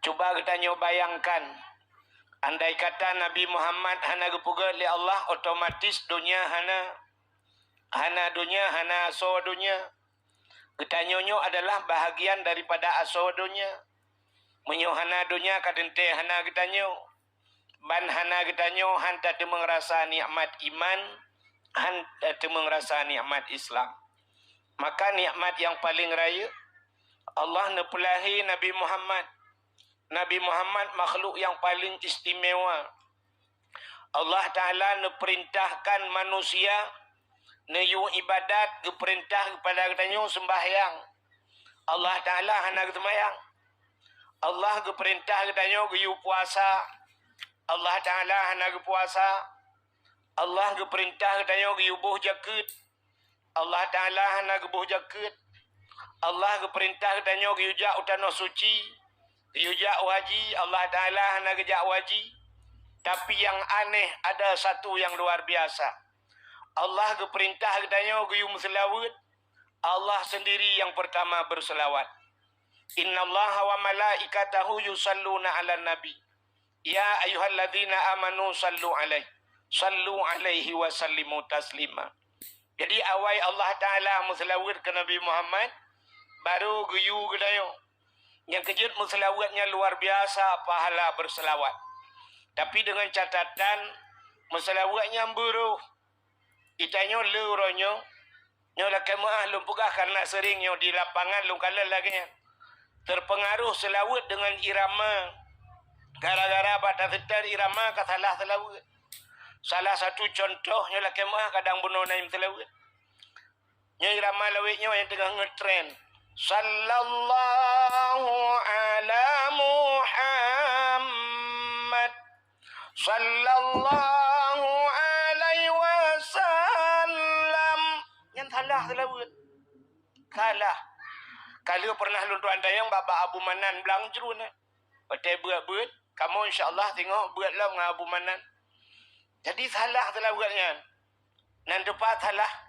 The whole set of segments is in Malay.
Cuba kita nyo bayangkan, andai kata Nabi Muhammad hana gepuga li Allah, otomatis dunia hana dunia, hana aso dunia. Kita nyo adalah bahagian daripada aso dunia. Menyo hana dunia kadente hana kita nyo. Ban hana kita nyo hanta tu mengrasa nikmat iman, hanta tu mengrasa nikmat Islam. Maka nikmat yang paling raya Allah nepulahi Nabi Muhammad. Nabi Muhammad makhluk yang paling istimewa. Allah Ta'ala neperintahkan manusia neyu ibadat, geperintah kepada katanya sembahyang. Allah Ta'ala hana ketemayang. Allah geperintah katanya geyu puasa. Allah Ta'ala hana ke puasa. Allah geperintah katanya geyu buh jakut. Allah Ta'ala hana ke buh jakut. Allah geperintah katanya geyu jak utano suci. Geyu jak waji. Allah Ta'ala hana ke jak waji. Tapi yang aneh ada satu yang luar biasa. Allah geperintah katanya geyu selawat. Allah sendiri yang pertama berselawat. Innallaha wa malaikatahu yusalluna ala nabi. Ya ayyuhalladzina amanu sallu alaihi wa sallimu taslima. Jadi awal Allah Ta'ala selawat ke Nabi Muhammad, baru geyu katanya. Yang kejut selawatnya luar biasa pahala berselawat. Tapi dengan catatan selawatnya buruh. Itanya luronyo. Nyo lakai maah lumpugah karena seringnya di lapangan lungkala lagi. Terpengaruh selawat dengan irama. Gara-gara batas setar irama ke salah selawat. Salah satu contohnya lakai maah kadang bunuh naim selawat. Nyo irama lawitnya yang tengah ngetrend. Sallallahu ala Muhammad. Sallallahu alaihi wasallam. Yang salah selawat. Salah. Kalau pernah luntuk anda yang Bapa Abu Manan belang jerun. Pakai buat-buat. Kamu insyaAllah tengok buatlah dengan Abu Manan. Jadi salah selawatnya. Nan tepat salah.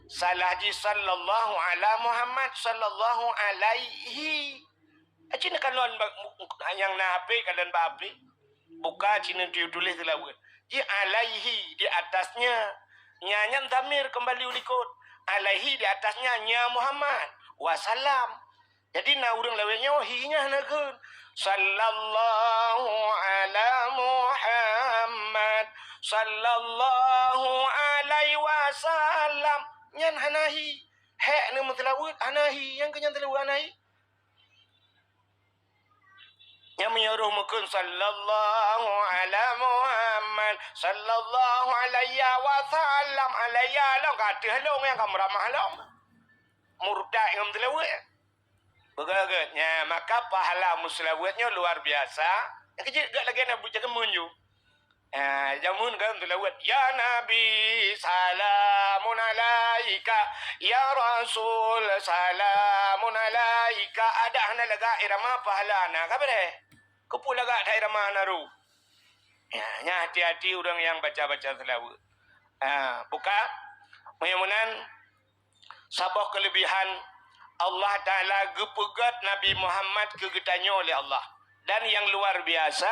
Salah ji sallallahu ala Muhammad sallallahu alaihi. Cina kalon yang na ape kalian ba ape. Buka cina dia tulis selawat. Ji alaihi di atasnya. Nyanyan tamir kembali ulikut. Alaihi di atasnya nya Muhammad. Wasalam. Jadi na urang lawanya hinya hanakeun. Sallallahu ala Muhammad sallallahu alaihi wasallam. Nyan hanahi. Hek ni mutlawat hanahi. Yang kenyan telawat hanahi. Yang menyuruh mukun sallallahu ala Muhammad sallallahu alaihi wasallam alaihi alam kata halong yang kamu ramah halong. Murtad yang telawat. Begagatnya maka pahala muslawatnya luar biasa. Yang kecil gak lagi nak buca kemunju. Jamun kan telawat ya Nabi salamun alaika ya Rasul salamun alaika. Ada hana laga irama pahala na kabare. Kepul laga ta irama naru. Ya hati-hati orang yang baca-baca selawat. Buka meyamunan sabah kelebihan Allah Ta'ala gepegat Nabi Muhammad ke getanya oleh Allah. Dan yang luar biasa,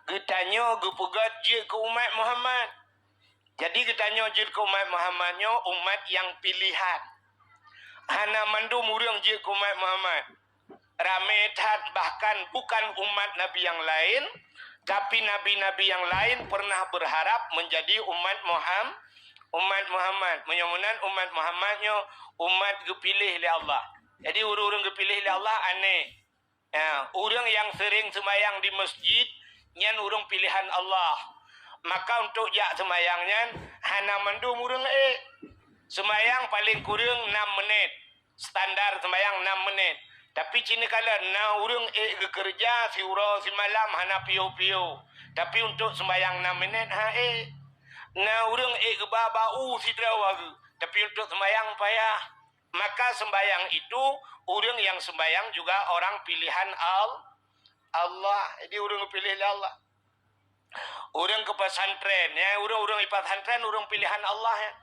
getanya gepegat je ke umat Muhammad. Jadi getanya je ke umat Muhammadnya umat yang pilihan. Hana mandu murang je ke umat Muhammad. Ramai tat bahkan bukan umat Nabi yang lain, tapi Nabi-Nabi yang lain pernah berharap menjadi umat Muhammad. Menyamunan umat Muhammadnya umat dipilih oleh Allah. Jadi orang-orang dipilih oleh Allah aneh. Orang yang sering sembahyang di masjid, nyan orang pilihan Allah. Maka untuk jak sembahyangnya, hana mandum orang sembahyang paling kurang 6 menit. Standar sembahyang 6 menit. Tapi cina kala na orang kerja si ura si malam hana pio-pio. Tapi untuk sembahyang 6 menit na orang bau si drawagu. Tapi untuk sembahyang payah. Maka sembahyang itu orang yang sembahyang juga orang pilihan Allah. Jadi orang pilih Allah. Orang ke pesantren ya, orang ke pesantren orang pilihan Allah ya.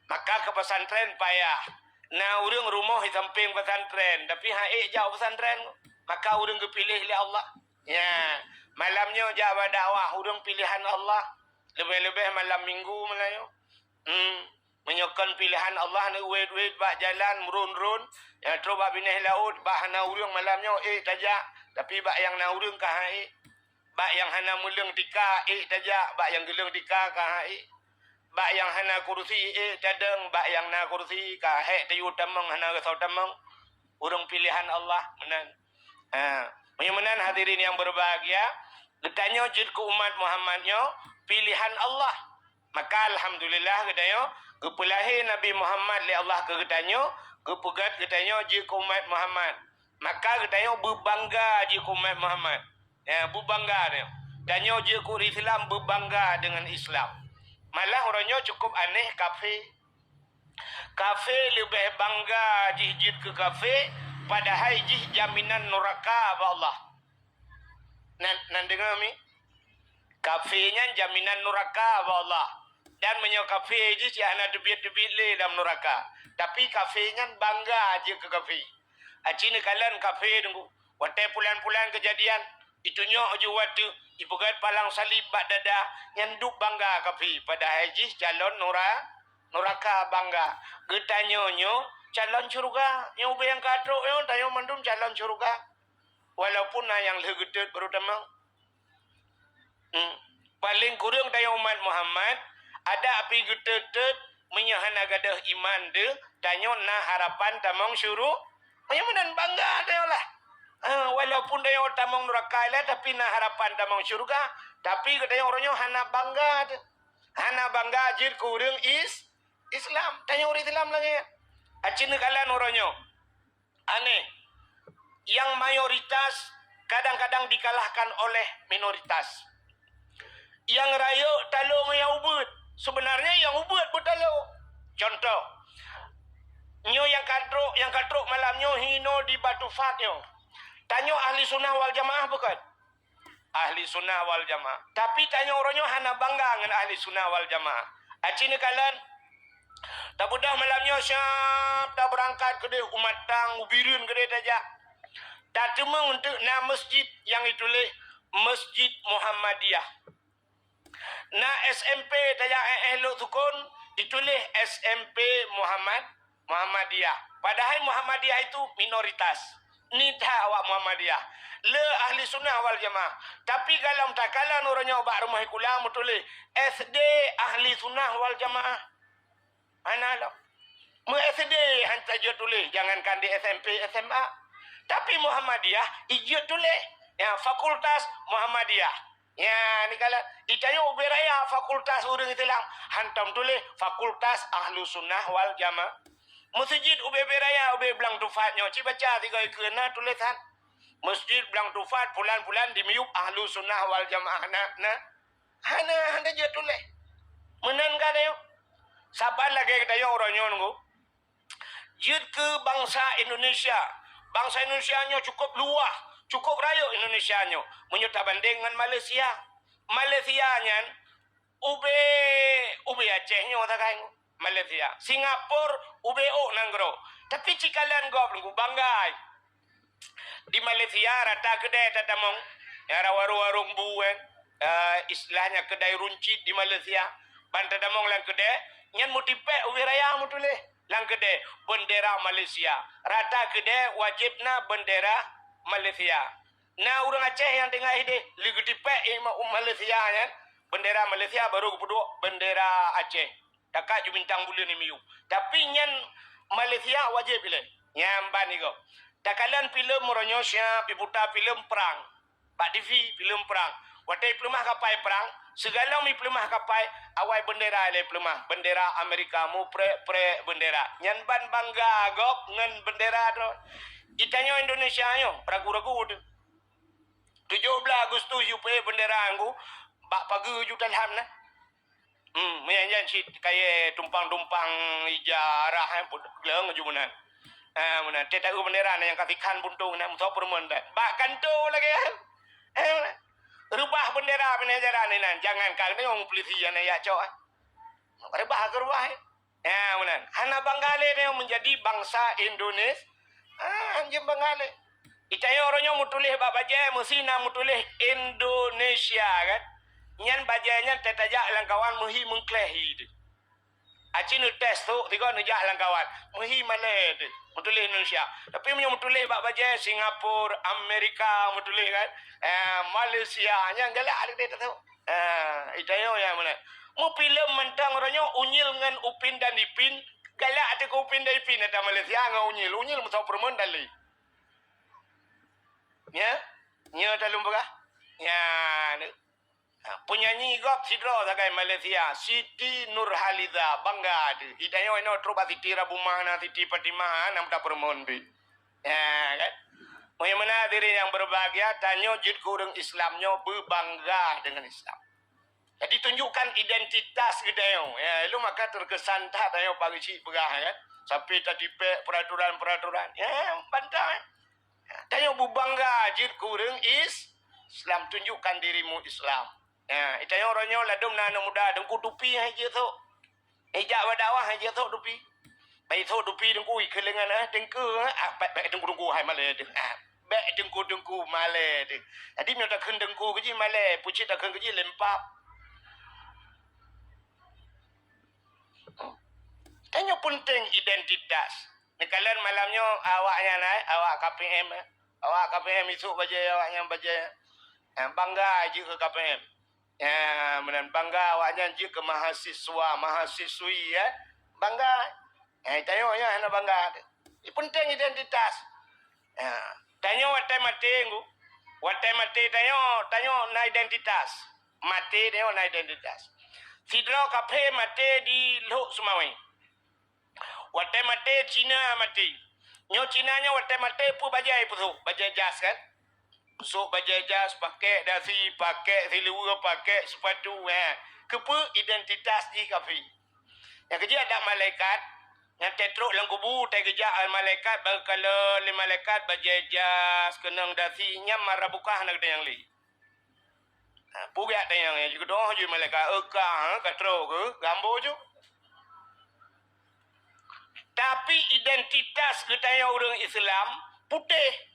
Maka ke pesantren payah. Nah, orang rumah di samping pesantren, tapi jauh pesantren. Maka orang kepilih oleh Allah. Ya, malamnya jawab dakwah urang pilihan Allah. Lebih-lebih malam minggu Melayu. Menyokong pilihan Allah ni duit bak jalan merun-run. Ya terus bak bineh laut bak hana urang malamnya tajak. Tapi bak yang na urang ka hai. Bak yang hana mulung tika tajak, bak yang gelung tika ka hai. Bak yang hana kursi tadeng, bak yang na kursi ka hai tayu tamang hana gasau tamang. Urang pilihan Allah menan. Menan hadirin yang berbahagia, ditanya jid ke umat Muhammadnya pilihan Allah. Maka alhamdulillah katanya, kepulahi Nabi Muhammad li Allah ke katanya, kepegat katanya jid ke umat Muhammad. Maka katanya berbangga jid ke umat Muhammad. Ya, berbangga dia. Tanya jid ke Islam berbangga dengan Islam. Malah orangnya cukup aneh kafir. Kafir lebih bangga jid ke kafir padahal jih jaminan neraka Allah. Nan dengar mi? Kafirnya jaminan neraka Allah. Dan menyo kafir jih si ana debit-debit le dalam neraka. Tapi kafirnya bangga je ke kafir. Acini kalian kafir tunggu. Watai pulan-pulan kejadian itunya aja waktu ibugat palang salib bak dada nyanduk bangga kafir padahal jih calon neraka bangga. Getanyonyo calon surga yang ube yang kadrok yang tayo mandum calon surga walaupun yang legedut baru temang paling kurang tayo umat Muhammad ada api gedut menyahana gadah iman de tayo na harapan tamang syuru menyamanan bangga tayo lah walaupun tayo tamang neraka lah tapi na harapan tamang surga tapi tayo orangnya hana bangga jir kurang Islam tayo Islam lagi. Acin kalian orangnya aneh. Yang mayoritas kadang-kadang dikalahkan oleh minoritas. Yang raya talung yang ubud. Sebenarnya yang ubud pun talung. Contoh. Nyo yang kadrok malamnya hino di batu fatnya. Tanya ahli sunnah wal jamaah bukan? Ahli sunnah wal jamaah. Tapi tanya orangnya hana bangga dengan ahli sunnah wal jamaah. Acin kalian tak mudah malamnya siap tak berangkat ke dia umat tang ubirin ke dia tajak. Tak cuma untuk na masjid yang ditulis Masjid Muhammadiyah. Na SMP tajak elok sukun ditulis SMP Muhammadiyah. Padahal Muhammadiyah itu minoritas. Ni tak awak Muhammadiyah. Le ahli sunnah wal jamaah. Tapi kalau takalan orangnya bak rumah kulah mutulis SD ahli sunnah wal jamaah. Mana lah. SD hantar je tulis. Jangankan di SMP, SMA. Tapi Muhammadiyah, ijut tulis. Ya, Fakultas Muhammadiyah. Ya, ni kalau ditanya uberaya Fakultas orang Islam. Hantam tulis Fakultas Ahlu Sunnah wal Jamaah. Masjid uberaya ube belang tufatnya. Cik baca tiga ikena tulisan. Masjid belang tufat bulan-bulan dimiup Ahlu Sunnah wal Jamaah. Hana je tulis. Menan kan dia? Sabar lagi kita yang orangnya nunggu. Jid ke bangsa Indonesia. Bangsa Indonesia-nya cukup luas. Cukup raya Indonesia-nya. Menyerta banding dengan Malaysia. Malaysia-nya ube Aceh-nya tak kain. Malaysia. Singapura ube nanggro. Tapi cikalan gop nunggu banggai. Di Malaysia rata kedai tatamong. Ya warung-warung buan. Istilahnya kedai runcit di Malaysia. Bantai damong lang kedai. Nyan mutipek ubi raya mutuleh. Lang kedai bendera Malaysia. Rata kedai wajibna bendera Malaysia. Nah orang Aceh yang tengah ini ligu tipek Malaysia kan. Bendera Malaysia baru kedua bendera Aceh. Takak ju bintang bulan ni miu. Tapi nyan Malaysia wajib pilih. Nyamban ni kau. Takalan film moronyo siap diputar film perang. Pak TV film perang. Watai pelemah kapai perang. Segala mi pelemah kapai awai bendera le pelemah. Bendera Amerika mu pre bendera. Nyan ban bangga gok ngan bendera tu. Itanya Indonesia nyo ragu-ragu tu. 17 Agustus UP bendera anggu bak pagi juta ham nah. Menyanyian si kaya tumpang-tumpang ijarah leung jumanan. Mana tetak bendera yang katikan buntung nak musa perempuan dah. Bak kanto lagi kan. Rubah bendera penjara ni nan. Jangan kau ni orang polisi yang nak cok. Rubah ke rubah. Ya mana. Hana Bangale ni menjadi bangsa Indonesia. Anjing Bangale. Itaya orangnya mau tulis bab bajai mesti nak mau tulis Indonesia kan. Nyan bajainya tetajak langkawan muhi mengklehi tu. Aci nu test tu tiga nejak langkawan. Muhi mana tu. Mau tulis Indonesia. Tapi punya mau tulis bab bajai Singapura, Amerika mau tulis kan. Malaysia nya galak ada dia tahu. Itaya yang mana. Mau film mentang orangnya unyil dengan Upin dan Ipin. Galak ada ke Upin dan Ipin ada Malaysia ngau unyil. Unyil mesti permen dali. Ya, nya dalam berah. Ya, penyanyi gop sidro sakai Malaysia, Siti Nurhaliza bangga tu. Idanya ino troba Siti Rabumana, Siti Fatimah nam tak permon bi. Ya, kan? Bagaimana diri yang berbahagia tanya jid kurang Islamnya berbangga dengan Islam. Jadi tunjukkan identitas kita ya, lu maka terkesan tak tanya pagi si berah kan. Sampai tadi peraturan-peraturan. Ya, bantah. Tanya bubangga jid kurang Islam, tunjukkan dirimu Islam. Ya, itanya orangnya ladum nana muda dengku tupi aja tu. Ejak wadawah aja tu tupi. Baik tu tupi dengku ikelengan dengku baik dengku hai male deng. Baik dengku male deng. Jadi mi tak dengku keji male, puci tak keji lempap. Tanya penting identitas. Kalian malamnya awaknya naik, awak KPM. Awak KPM isu baca awaknya baca. Bangga je ke KPM. Ya, menan bangga awaknya je ke mahasiswi ya. Bangga. Tanya ya ana bangga. Penting identitas. Tanya watai mati nggu. Watai mati tanya na identitas. Mati tanya na identitas. Sidro KPM mati di Lok Sumawi. Watai mati Cina mati. Nyo Cina nya watai mati pu bajai pu bajai jas kan. So bajai jas pakai dasi, pakai siluwa, pakai sepatu kepu identitas di kafe. Yang kerja ada malaikat yang tetruk lang kubu tai kerja al malaikat bakala le malaikat bajai jas kenang dasi nya marabukah nak yang li. Pugat yang juga doh je malaikat katro ke gambo je. Tapi identitas kita yang orang Islam putih.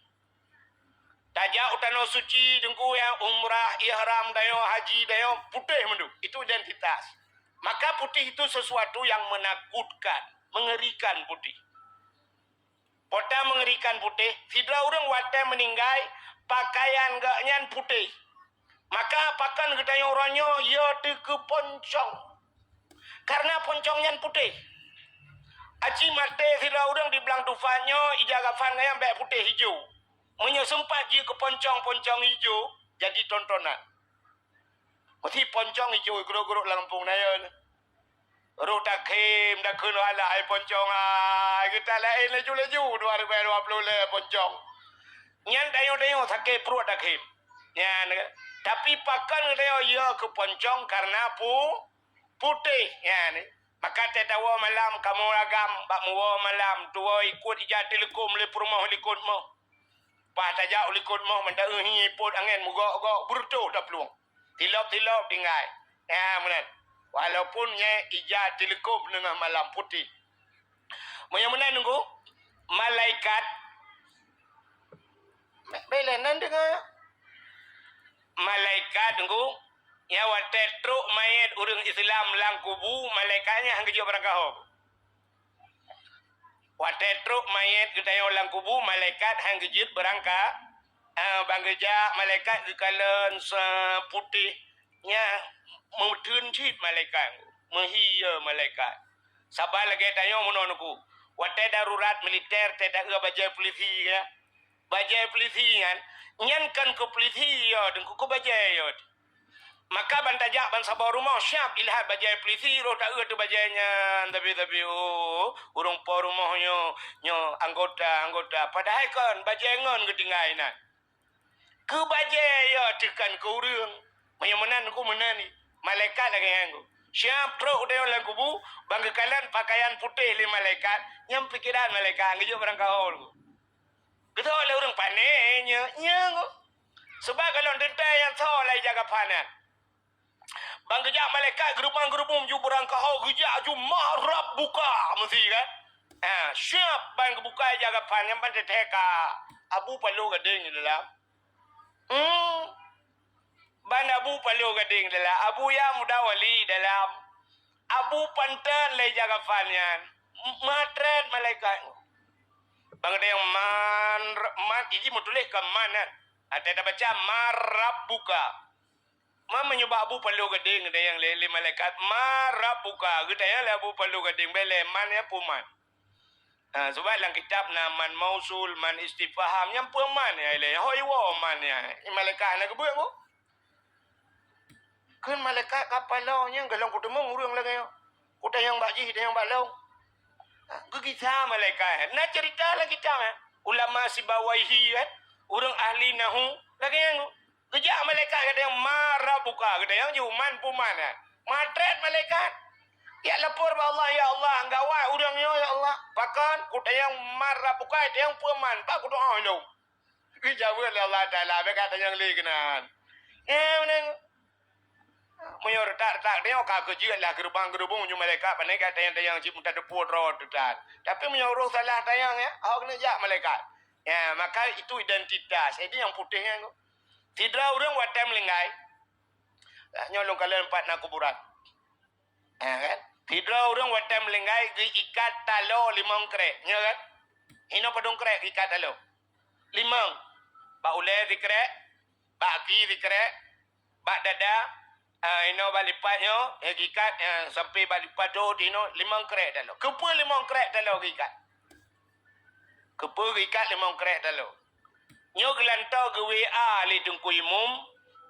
Tajak utano suci dengku yang umrah, ihram dayo, haji dayo putih mendu. Itu identitas. Maka putih itu sesuatu yang menakutkan, mengerikan putih. Pota mengerikan putih. Sidra orang watai meninggal pakaian gaknyan putih. Maka pakan kita yang orangnya ia ke poncong. Karena poncongnya putih. Aci mate sila orang di belang tufannya ijagafan ngayam baik putih hijau. Menyesempat dia ke poncong-poncong hijau jadi tontonan. Mesti poncong hijau geruk-geruk Lampung nayan. Ruh takim dah kena ala ai poncong kita lain laju-laju 2020 le poncong. Nyan dayo-dayo sakit perut takim. Nyan tapi pakan dayo ia ke poncong karena putih ya ni. Maka tetawa malam kamu ragam, bak muwa malam, tua ikut ijat telekom le rumah likut mo. Pak tajak likut mo mendak hiput angin mugak-gak bertuh dah peluang. Tilap-tilap tinggal. Ya menan. Walaupun nya ijat telekom dengan malam putih. Mo yang menan nunggu malaikat belenan dengan malaikat nunggu ya watetruk mayat orang Islam lang kubu malaikatnya hang kerja berangkah. Watetruk mayat kita yang lang kubu malaikat hang kerja berangkah. Banggeja malaikat kekalan putihnya mudun cit malaikat. Mahia malaikat. Sabar lagi tanya menonku. Watet darurat militer tidak ke bajai polisi ya. Bajai polisi kan. Nyankan ke polisi ya dan ku bajai ya. Maka bantajak ban sabar rumah siap ilhat bajai polisi roh tak tu bajainya tapi urung po rumahnya nyo anggota padahal kan bajai ngon ketinggalan ke bajai ya tekan ke urang menan ku menani malaikat lagi anggo siap roh dia lang kubu bangkalan pakaian putih li malaikat yang pikiran malaikat ngejo barang kahol betul le urang panenya nyango sebab kalau dentai yang solai jaga panan bang gejak malaikat gerubang-gerubung ju berangkah gejak ju marab buka mesti kan. Siap bang buka jaga pan yang ban teka Abu palu gading dalam. Ban Abu palu gading dalam. Abu ya muda wali dalam. Abu pantan le jaga fanyan. Matret malaikat. Bang ada yang man ini mutulih ke mana? Ada baca marabuka. Ma menyebab Abu palu gading ada yang lele malaikat marabuka. Kita yang Abu palu gading bele man ya puman. Sebab dalam kitab man mausul man istifham yang puman ya le hoi wo man ya. Malaikat nak buat ko. Kan malaikat kapalo nya galong kutemung urang lagi yo. Kuda yang baji dan yang balau. Kita malaikat. Nak cerita lah kita ulama Sibawaihi kan. Orang ahli nahu lagi yang kerja malaikat kata yang marah buka kata yang juman puman matret malaikat ya lapor ba Allah ya Allah gawai urangnya ya Allah pakan kuda yang marah buka kata yang puman pak kuda anu dijawab oleh Allah Taala kata yang legenan meneng menyor tak dia ka kerja lah gerbang nyu malaikat panai kata yang cip muta depur rod tutan tapi menyorong salah tayang ya awak kena jak malaikat ya maka itu identitas ini yang putihnya Tidra orang watam linggai. Nyolong kalian empat nak kuburan. Kan? Tidra orang watam linggai ikat talo limang krek. Ya kan? Ino padung krek ikat talo. Limang. Ba ule dikrek, ba ki dikrek, ba dada, ino balipatnya, ikat sampai balipat do ino limang krek talo. Kepa limang krek talo ikat. Kepa ikat limang krek talo. Nyo gelantau ke WA li dengku imum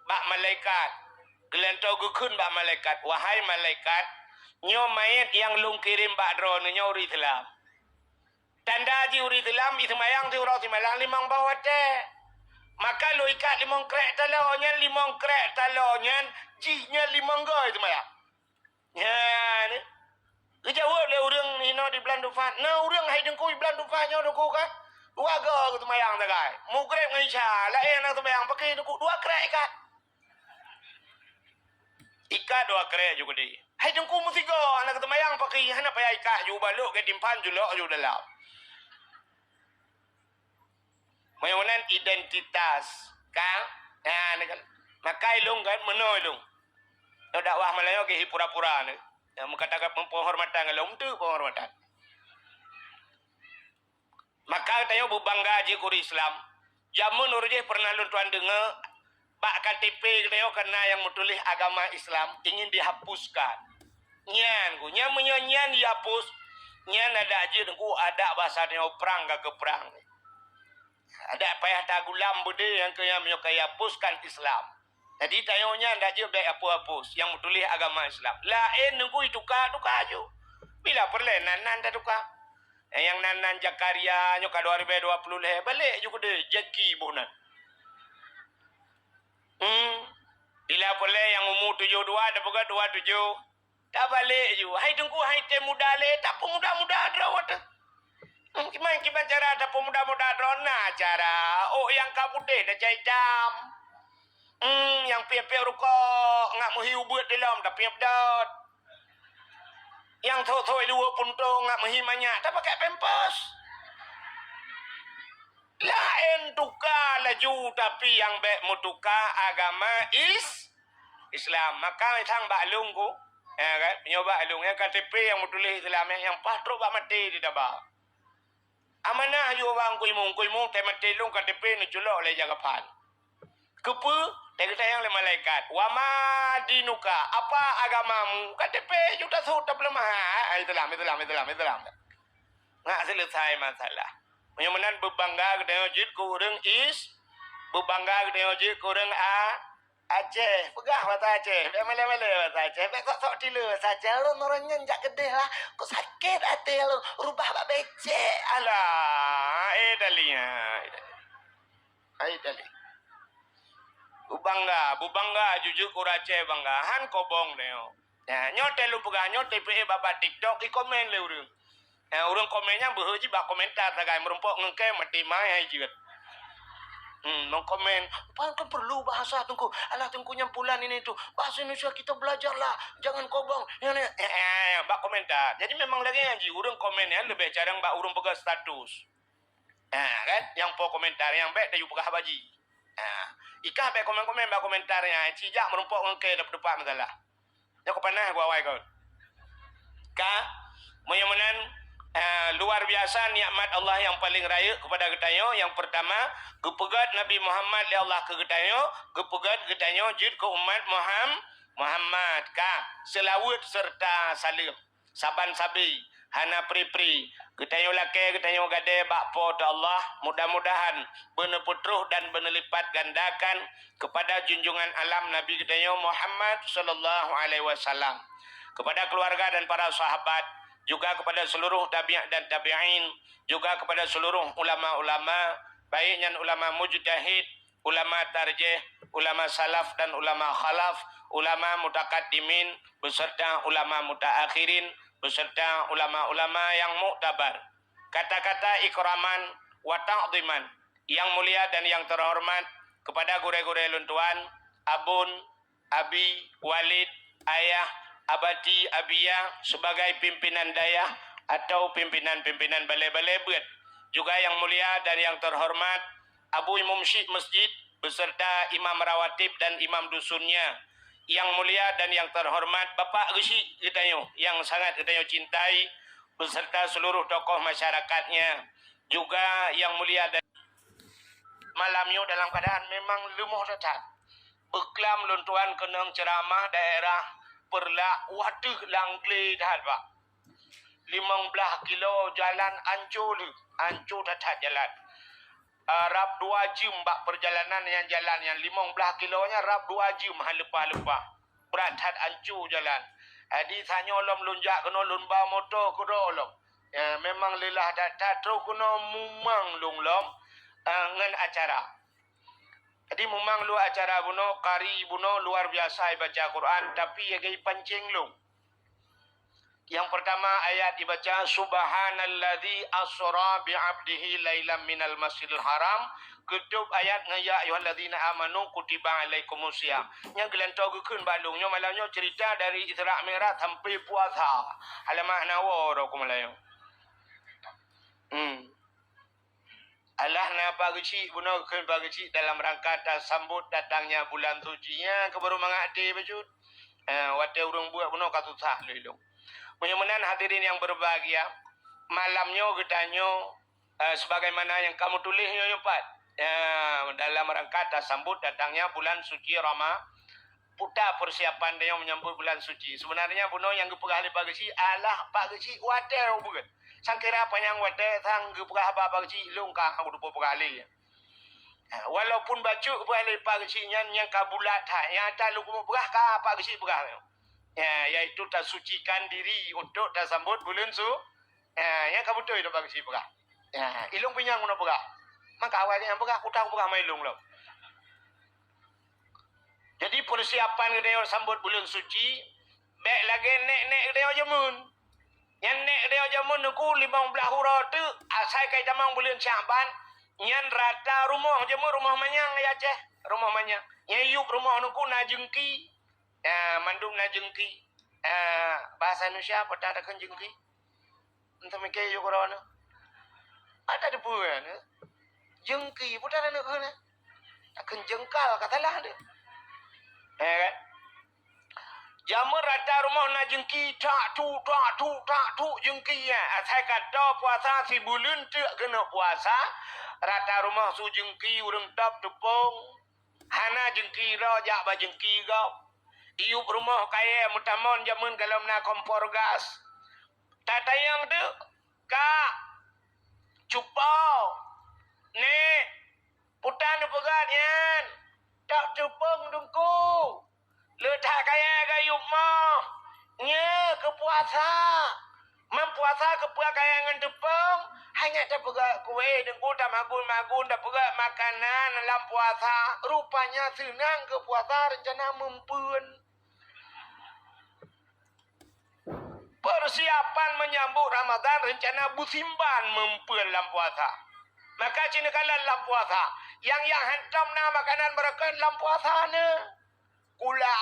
bak malaikat. Gelantau ke kun bak malaikat. Wahai malaikat, nyo mayat yang lung kirim bak drone nyo uri telam. Tanda ji uri telam itu mayang ti urau ti malang limang bawat te. Maka lu ikat limang krek talo nyan limang krek talo nyan jihnya limang go itu mayang. Ya ni. Kejawab le urang ino di Belandu Fat. Nah urang hai dengku di Belandu Fat nyo dengku kan. Dua go tu mayang tak kai. Mu krek ngai cha, la nak tu mayang pakai tu dua krek ikat. Ikat dua krek juga di. Hai jengku mesti go anak tu mayang pakai hana payah ikat ju baluk ke timpan ju lo ju dalam. Mayonan identitas kan? Ni kan. Makai long kan menoi long. Dakwah Melayu ke pura-pura ni. Yang mengatakan penghormatan kalau tu penghormatan. Maka tanya berbangga je kuri Islam. Jamun urje pernah lu tuan dengar bak KTP tanya karena yang menulis agama Islam ingin dihapuskan. Nyan ku nyan dihapus. Nyan ada aja ku ada bahasa dia perang ke perang. Ada payah tagulam bude yang kaya menyukai hapuskan Islam. Jadi tanya ada aja baik hapus yang menulis agama Islam. Lain nunggu itu tukar ju. Bila perlenan nanda tukar. Yang nanan Jakarta nyo ka 2020 leh balik juga de jeki bonan. Bila boleh yang umur 72 ada buka 27. Tak balik ju. Hai tunggu hai te muda le tak pemuda-muda drawat. Gimana kiban cara ada pemuda-muda drona cara. Oh yang kabute dah cai jam. Yang piap-piap rukok ngak muhi ubut dalam dah piap dot. Yang thoi-thoi dua puntung ngak mahimanya tak pakai pampers. Lain tukar laju tapi yang baik mutukar agama Islam. Maka tang baklung ku kan nyoba alung yang KTP yang mutulis Islam yang pastrok bak mati di dabah. Amanah ju bang ku imung te mati lung KTP ni culok le jagapan. Kepu kita yang le malaikat. Wa ma dinuka? Apa agamamu? KTP juga sudah belum Islam. Nggak selesai masalah. Menyamanan berbangga dengan jid kurang berbangga dengan jid kurang Aceh. Pegah bahasa Aceh. Mele-mele bahasa Aceh. Kok sok tilu bahasa Aceh. Lu norangnya njak gede lah. Kok sakit hati lu. Rubah bak becek. Alah. Dalinya. Dali. Bubangga jujur kurace bangga han kobong neo. Ya nyote lu pegah nyote pe baba TikTok di komen le urang. Urang komennya beuh ji bak komentar tagai merumpok ngengke mati mai hai jiut. Mau komen, kan perlu bahasa tungku. Alah tungku nyampulan ini tu. Bahasa Indonesia kita belajarlah. Jangan kobong. Bak komentar. Jadi memang lagi yang ji urang komennya lebih jarang bak urang pegah status. Kan yang po komentar yang baik dah pegah baji. Ikah baik komen-komen ba komentarnya cijak merumpok ngke depan masalah. Ya kau panah gua awai kau. Ka menyamanan luar biasa nikmat Allah yang paling raya kepada getanyo. Yang pertama, gepegat Nabi Muhammad li Allah ke getanyo, gepegat getanyo jid ke umat Muhammad ka selawat serta salim. Saban sabi hana pri-pri getanyo lake getanyo gade bakpo ta Allah, mudah-mudahan bener putruh dan bener lipat gandakan kepada junjungan alam Nabi getanyo Muhammad sallallahu alaihi wasallam, kepada keluarga dan para sahabat, juga kepada seluruh tabi'in dan tabi'in, juga kepada seluruh ulama-ulama, baiknya ulama mujtahid, ulama tarjih, ulama salaf dan ulama khalaf, ulama mutakaddimin beserta ulama mutaakhirin beserta ulama-ulama yang muktabar. Kata-kata ikraman wa ta'dhiman yang mulia dan yang terhormat kepada gure-gure luntuan, abun, abi, walid, ayah, abati, abiyah sebagai pimpinan dayah atau pimpinan-pimpinan balai-balai buat. Juga yang mulia dan yang terhormat Abu Imam Syid Masjid beserta imam rawatib dan imam dusunnya. Yang mulia dan yang terhormat Bapak Gesi getanyo yang sangat getanyo cintai beserta seluruh tokoh masyarakatnya. Juga yang mulia dan malamnya dalam keadaan memang lemoh datat. Beklam luntuan kenang ceramah daerah Perlak waduh langgle dah Pak. 15 kilo jalan ancur datat jalan. Rap 2 jam bak perjalanan yang jalan yang 15 kilonya rap 2 jam lepas-lepas. Berat ancur jalan. Jadi tanya lom lunjak kena lumba motor kudo lom. Ya, memang lelah datat terus kena mumang lom ngan acara. Jadi memang lu acara buno kari buno luar biasa baca Quran tapi ya gay pancing lu. Yang pertama ayat dibaca subhanalladzi asra bi 'abdihi lailam minal masjidil haram. Kedua ayat ya ayyuhalladzina amanu kutiba alaikumusiyam. Yang gelantau gekeun balungnya malamnya cerita dari Isra Mi'raj sampai puasa. Alamak nawa ro ku malayo. Allah na pagi buno keun pagi dalam rangka sambut datangnya bulan sucinya ke baru mangade bajut. Wate urung buat buno katusah lelong. Mudah-mudahan hadirin yang berbahagia, malamnya getanyo sebagaimana yang kamu tulisnya Pak, dalam rangka sambut datangnya bulan suci Ramadan. Puta persiapan dia menyambut bulan suci. Sebenarnya buno yang gepegah pagi si Allah Pak geci wate bukan. Sangkira panjang wate sang gepegah apa geci lungkah udah pegali. Walaupun baju pegah pagi si yang kabulat yang ada lu pegah ka apa geci pegah. Yaitu tak sucikan diri untuk tak sambut bulan yang kamu tu itu bagi si pegah. Ilung pinyang guna pegah. Maka awalnya yang pegah aku tahu pegah mailung lo. Jadi persiapan dia sambut bulan suci, baik lagi nek dia jamun. Yang nek dia jamun aku 15 hura tu asai kai tamang bulan Syaban, nyan rata rumah jamun rumah manyang ya ceh, rumah manyang. Yang yuk rumah nuku na jengki. Mandum na jengki. Bahasa Indonesia apa tak ada kan jengki? Entah mikir yo korona. Ada bukan? Jengki putar ada kan? Akan jengkal katalah dia. Kan? Jamur rata rumah na jengki tak tu jengki ya. Saya kata puasa si bulan tu kena puasa. Rata rumah su jengki urang tap tepung. Hana jengki rojak ba jengki gau. Iup rumah kaya mutamon jamun kalau na kompor gas. Tatayang tu kak cupau ne putan pegat yan tak tepung dungku letak kaya gayup mah nya kepuasa mempuasa kepuasa kaya ngan tepung hanya tak pegat kue dengku tak magun tak pegat makanan dalam puasa rupanya senang kepuasa rencana mempun. Persiapan menyambut Ramadan rencana busimban mempun dalam puasa. Maka cina kala dalam puasa. Yang hantam na makanan mereka dalam puasa ne. Kula.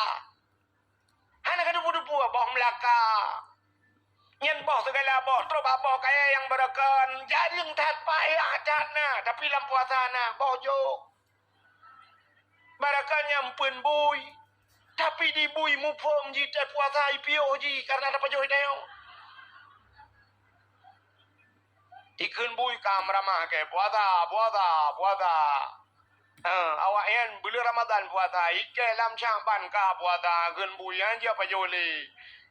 Hana ka depu-depu bawah Melaka. Nyen boh segala boh. Terus boh kaya yang berakan. Jadi yang tak payah adat na. Tapi dalam puasa na. Boh jo. Barakan nyampun bui. Tapi di bui mupom ji tak puasa IPO ji. Karena ada pajoh hidayong. Ikun bui kamramah ke puasa. Awak yang beli Ramadan puasa. Ike lam Syaban ka puasa. Gun bui yang dia pajoh li.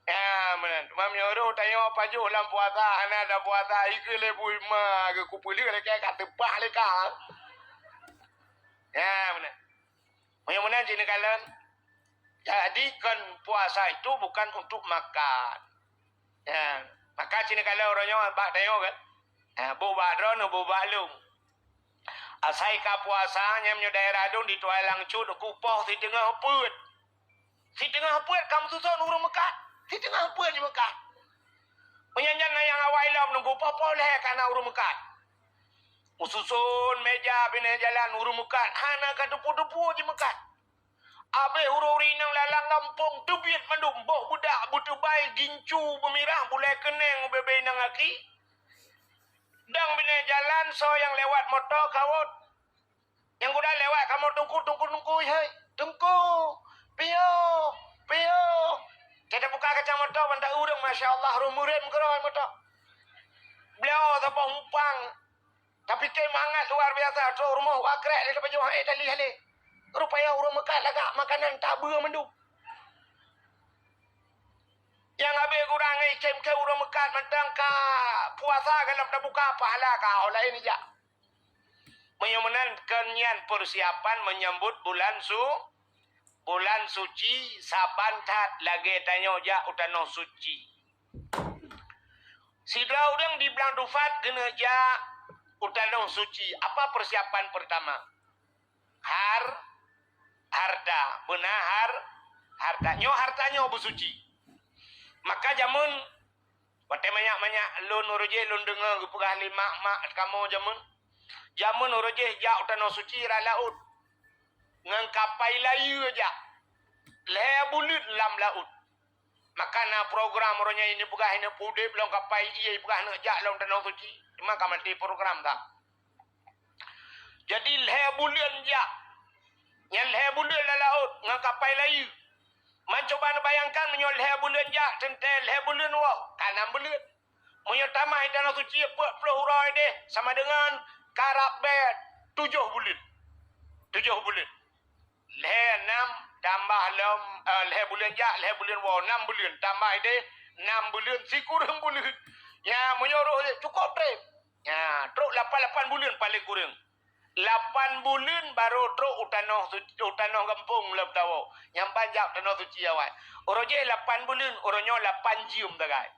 Ya, benar. Mam nyuruh tanya apa je dalam puasa, anak ada puasa, ikut le bui ma, ke kupuli le kayak kat tepah le ka. Ya, benar. Mana sini kalian? Jadi kan puasa itu bukan untuk makan. Ya, maka sini kalian orangnya bak tanya kan? Bu badron, bu balung. Asai ka puasa nyamnya daerah dong di tuai langcu, kupoh di tengah put. Di tengah put kamu susun urung Mekah. Di tengah pun di Mekah. Menyanyian yang awal ilam nunggu apa leh karena urung Mekah. Ususun meja bina jalan urung Mekah. Hana ka depu-depu di Mekah. Abe hururi nang lalang kampung tebit mandum boh budak butuh bayi gincu pemirah bulai keneng bebe nang aki. Dang bina jalan so yang lewat motor kawut. Yang kuda lewat kamu tunggu hai. Tunggu. Pio. Kita buka kacamata bantak urang masya-Allah rumurin keroi motor. Beliau apa umpang. Tapi kemangat luar biasa tu rumah wakrek di depan Johor tali hale. Rupanya urang Mekah lagak makanan tabu mendung. Yang habis kurang ikem ke urang Mekah mentang ka puasa kalau dah buka pahala ka oleh ini ja. Menyamanan kenyan persiapan menyambut bulan suci saban tat lagi tanya ja utano suci. Sidra udang di belang dufat kena ja utano suci. Apa persiapan pertama? Harta. Benar harta. Nyo hartanya bersuci. Maka jamun wate banyak lun uroje lun dengar gupugah lima mak kamu jamun uroje ja utano suci ra laut. Ngangkapai layu aja. Leher bulut lam laut. Maka na program orangnya ini bukan hanya pude belum kapai iya bukan nak jak dalam tanah suci. Maka mati program tak. Jadi leher bulut jak. Yang leher bulut la laut ngangkapai layu. Mencoba nak bayangkan menyol leher bulut jak tentel leher bulut wa kanan bulut. Menyol tamah tanah suci 40 hurai deh sama dengan karab bed 7 bulut. 7 bulut. Leher 6 tambah leher bulan jak, leher bulan wow 6 bulan tambah ide 6 bulan si kurang bulan. Ya menyuruh cukup trip. Ya, truk 8 bulan paling kurang. 8 bulan baru truk utanoh kampung lep tahu. Yang panjang utanoh suci awal. Orang je 8 bulan, orangnya 8 jam dah guys.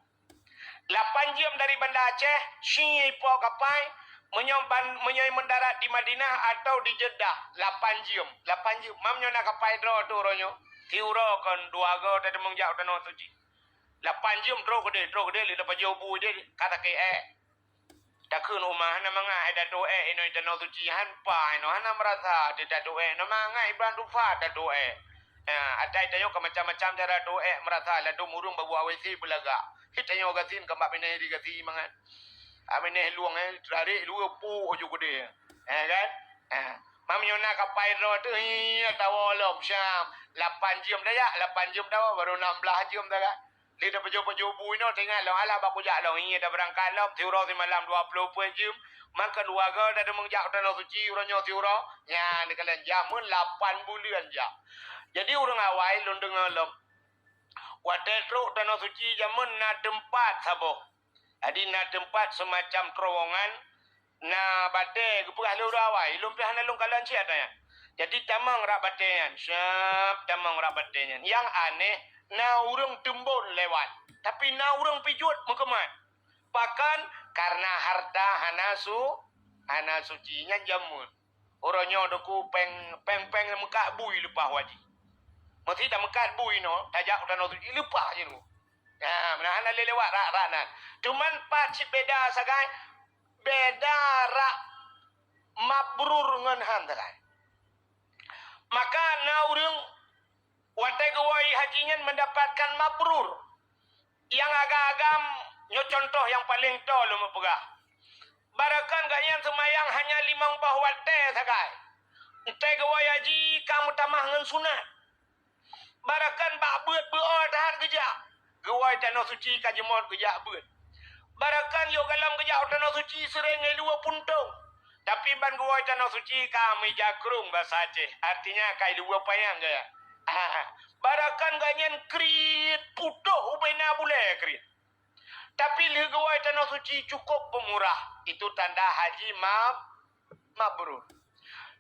8 jam dari Banda Aceh, si po kapai menyoy mendarat di Madinah atau di Jeddah 8 jam. Mamnya nak kapai dro tu ronyo. Tiuro kon 2 go tadi mengjak tanah suci. 8 jam dro gede li dapat jauh bu dia kata ke dak kun rumah na mangai da doe ino tanah suci han pa ino hana merasa tidak doe na mangai ibran dufa da doe. Ada tayo macam-macam cara doe merasa la do murung babu awesi belaga. Hitayo gasin kembak pinai di gasi mangan. Amineh luang tarik lu pu ojo gede. Kan? Mam nyona kapai ro tu tawo lom syam 8 jam dah ya 8 jam dah baru 16 jam dah kan. Dia pejo-pejo bui no tengah long ala ba kujak long dah berangkat lom tiuro si malam 20 jam. Maka dua ga dah mengjak tanah suci uranyo tiuro. Ya ni kalian jamun 8 bulan ja. Jadi urang awai lun dengar lom. Watetro tanah suci jamun na tempat saboh. Jadi na tempat semacam terowongan na bate gepugah lu rawai lumpih na lung kalan sia tanya. Jadi tamang rak batean, syap tamang rak batean. Yang aneh na urang tembon lewat. Tapi na urang pijut mengkemat. Bahkan karena harta hana suci nya jamun. Orangnya doku peng mekak bui lepas wajib. Mesti tak mekat bui no, tajak tanah suci lepas je nu. Ya, menahan ada lewat rak-rak. Cuman pak cip beda sagai. Beda rak mabrur ngan han sagai. Maka na urang watai gawai hajinya mendapatkan mabrur. Yang agak-agam Nyo contoh yang paling tol lu mepegah. Barakan gak yang semayang hanya 5 waktu sakai. Entai gawai haji kamu tamah ngan sunat. Barakan bak beut beor tahan kejak. Gawai tanah suci kajemot kejak beut. Barakan yo galam kejak tanah suci sering ngai 2 puntung. Tapi ban gawai tanah suci kami jakrung bahasa Aceh. Artinya kai 2 payang gaya. Barakan ganyan krit putuh ubena bule krit. Tapi ligawai tanah suci cukup pemurah. Itu tanda haji mabrur.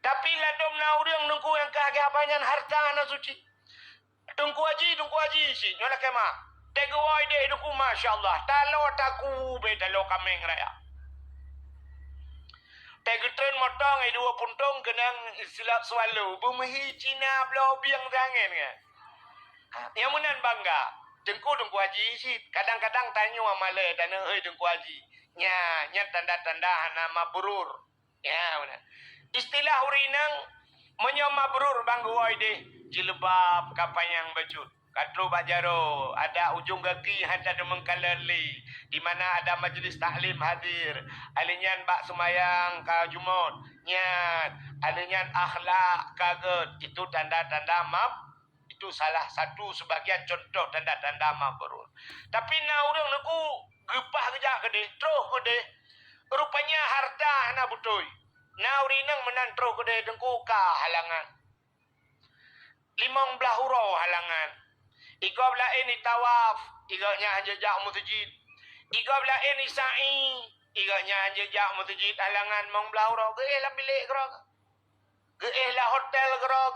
Tapi ladom na urang nungku yang keagapanyan harta tanah suci. Tungku haji si nyola kema. Tegawai deh nungku masya-Allah. Talo taku be talo kameng raya. Tegetren motong 2 puntung kenang silap swallow. Bumihi Cina blau biang tangan kan. Yang menan bangga. Dengku haji sih. Kadang-kadang tanya amale tanah hei dengku haji. Nya tanda-tanda hana mabrur. Ya benar. Istilah urinang menyo mabrur bangguai deh. Jilbab kapanyang baju. Katru bajaro, ada ujung kaki hada mengkalali, di mana ada majlis taklim hadir. Alinyan bak semayang ka Jumat, nyat. Alinyan akhlak kaget. Itu tanda-tanda itu salah satu sebagian contoh tanda-tanda mabrur. Tapi na urang naku gepah kejak gede, troh gede. Rupanya harta na butoi. Na urinang menan troh gede dengku ka halangan. 15 hurau halangan. Iga belain ni tawaf, iganya hanjejak masjid. Iga belain ni sa'i, iganya hanjejak masjid halangan mong belah hurau. Geeh lah bilik kerok. Geeh lah hotel kerok.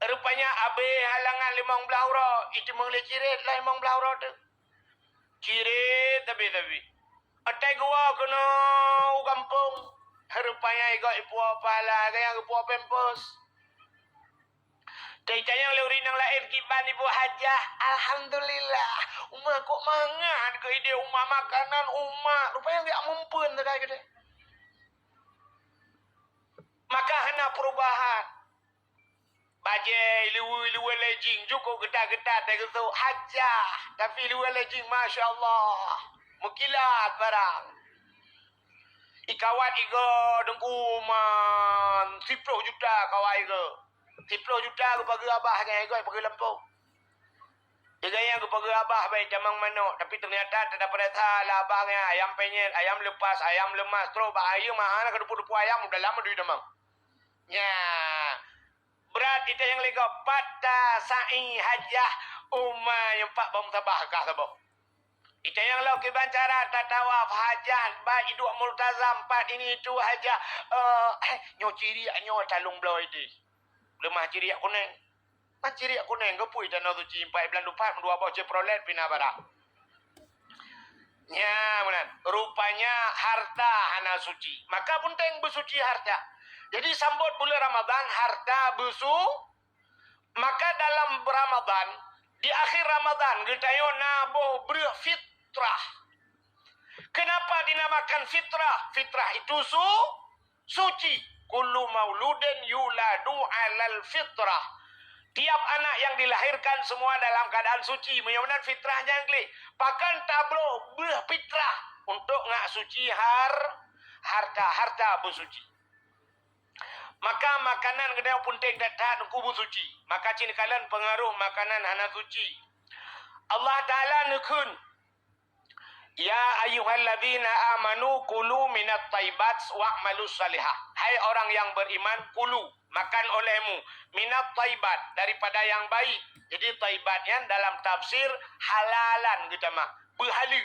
Rupanya abe halangan 15 hurau. Itu mengelih cirit lah 15 hurau tu. Cirit tapi. Atai gua kena kampung. Rupanya iga ipu apa lah. Kaya ipu pempos. Tanya leurin yang lain kiban ibu hajah. Alhamdulillah. Umah kok mangan ke ide umah makanan umah. Rupanya enggak mumpun kayak gitu. Maka hana perubahan. Bajai luwe lejing cukup getah-getah tak gitu hajah. Tapi luwe lejing masya-Allah. Mukilat barang. Ikawat iga dengkuman 10 juta kawai iga. 10 juta aku bagi abah dengan ego bagi lempung. Dia yang aku bagi abah baik jamang manok. Tapi ternyata tak dapat datang lah abahnya. Ayam penyet, ayam lepas, ayam lemas. Terus ayam mahal ke 20 ayam. Udah lama duit demang. Ya. Berat itu yang lega. Patah, sa'i, hajah. Umar yang pak bom tabah kah sabok. Itu yang lau kiban cara tatawaf hajah. Baik hidup multazam. Pat ini itu hajah. Nyo ciri nyo calung belau ini. Lemah ciriak kuning. Mah ciriak kuning gepui tanah suci 4 bulan lupa 2 bau ceprolet pina barang. Nya menan. Rupanya harta hana suci. Maka punteng bersuci harta. Jadi sambut bulan Ramadan harta besu. Maka dalam Ramadan di akhir Ramadan getayo nabo berfitrah. Kenapa dinamakan fitrah? Fitrah itu suci. Kullu mauludin yuladu alal fitrah. Tiap anak yang dilahirkan semua dalam keadaan suci. Menyebabkan fitrahnya angli. Pakan tablo berfitrah. Untuk ngak suci harta bersuci. Maka makanan kena punting datang kubu suci. Maka cini kalian pengaruh makanan hana suci. Allah Ta'ala nukun. Ya ayyuhalladzina amanu kulu minat taibat wa'malus salihah. Hai orang yang beriman, kulu, makan olehmu minat taibat, daripada yang baik. Jadi taibatnya dalam tafsir halalan kita mah. Berhala.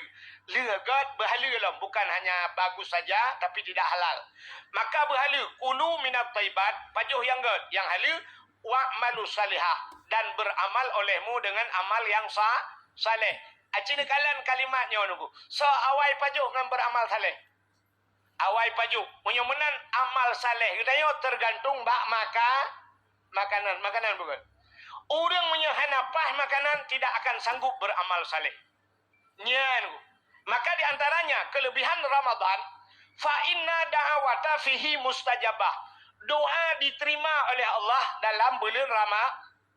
Legat berhala lah. Bukan hanya bagus saja tapi tidak halal. Maka berhala, kulu minat taibat, pajuh yang gad, yang halal, wa'malus salihah, dan beramal olehmu dengan amal yang saleh. Acini kalian kalimatnya nunggu. So awai pajuk dengan beramal saleh. Awai pajuk. Menyemenan amal saleh. Kita tergantung bak makanan. Makanan bukan. Orang menyehanapah makanan tidak akan sanggup beramal saleh. Nunggu. Maka di antaranya kelebihan Ramadan. Fa inna da'awata fihi mustajabah. Doa diterima oleh Allah dalam bulan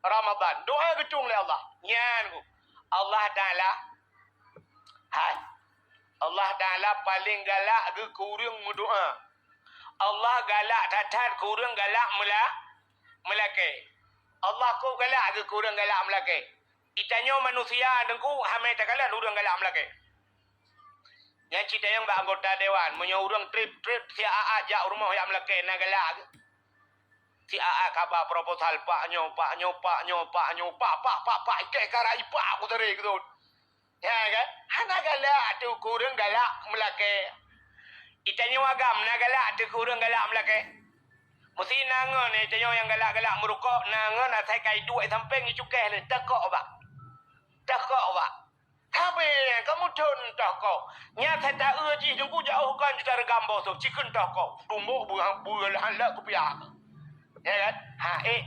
Ramadan. Doa gedung oleh Allah. Nunggu. Allah Ta'ala Allah Ta'ala paling galak ke kurang berdoa. Allah galak tatat kurang galak melaki. Allah ku galak ke kurang galak melaki. Itanya manusia dengku hamai tak galak kurang galak melaki. Yang cerita yang bak anggota dewan punya orang trip si AA jak rumah yang melaki nak galak. Si AA khabar proposal pak nyopak ikai karai pak aku teri gitu. Ya kan? Hana galak tu kurang galak melaki. Itanya wagam nak galak tu kurang galak melaki. Mesti nangan ni itanya yang galak-galak merukuk nangan asai kai duit samping ni cukai ni tekok bak. Tapi kamu contoh kau. Nyata tak uji jengku jauh kan kita gambar tu. Cikun tak kau. Tumbuk buang halak ke pihak. Ya kan?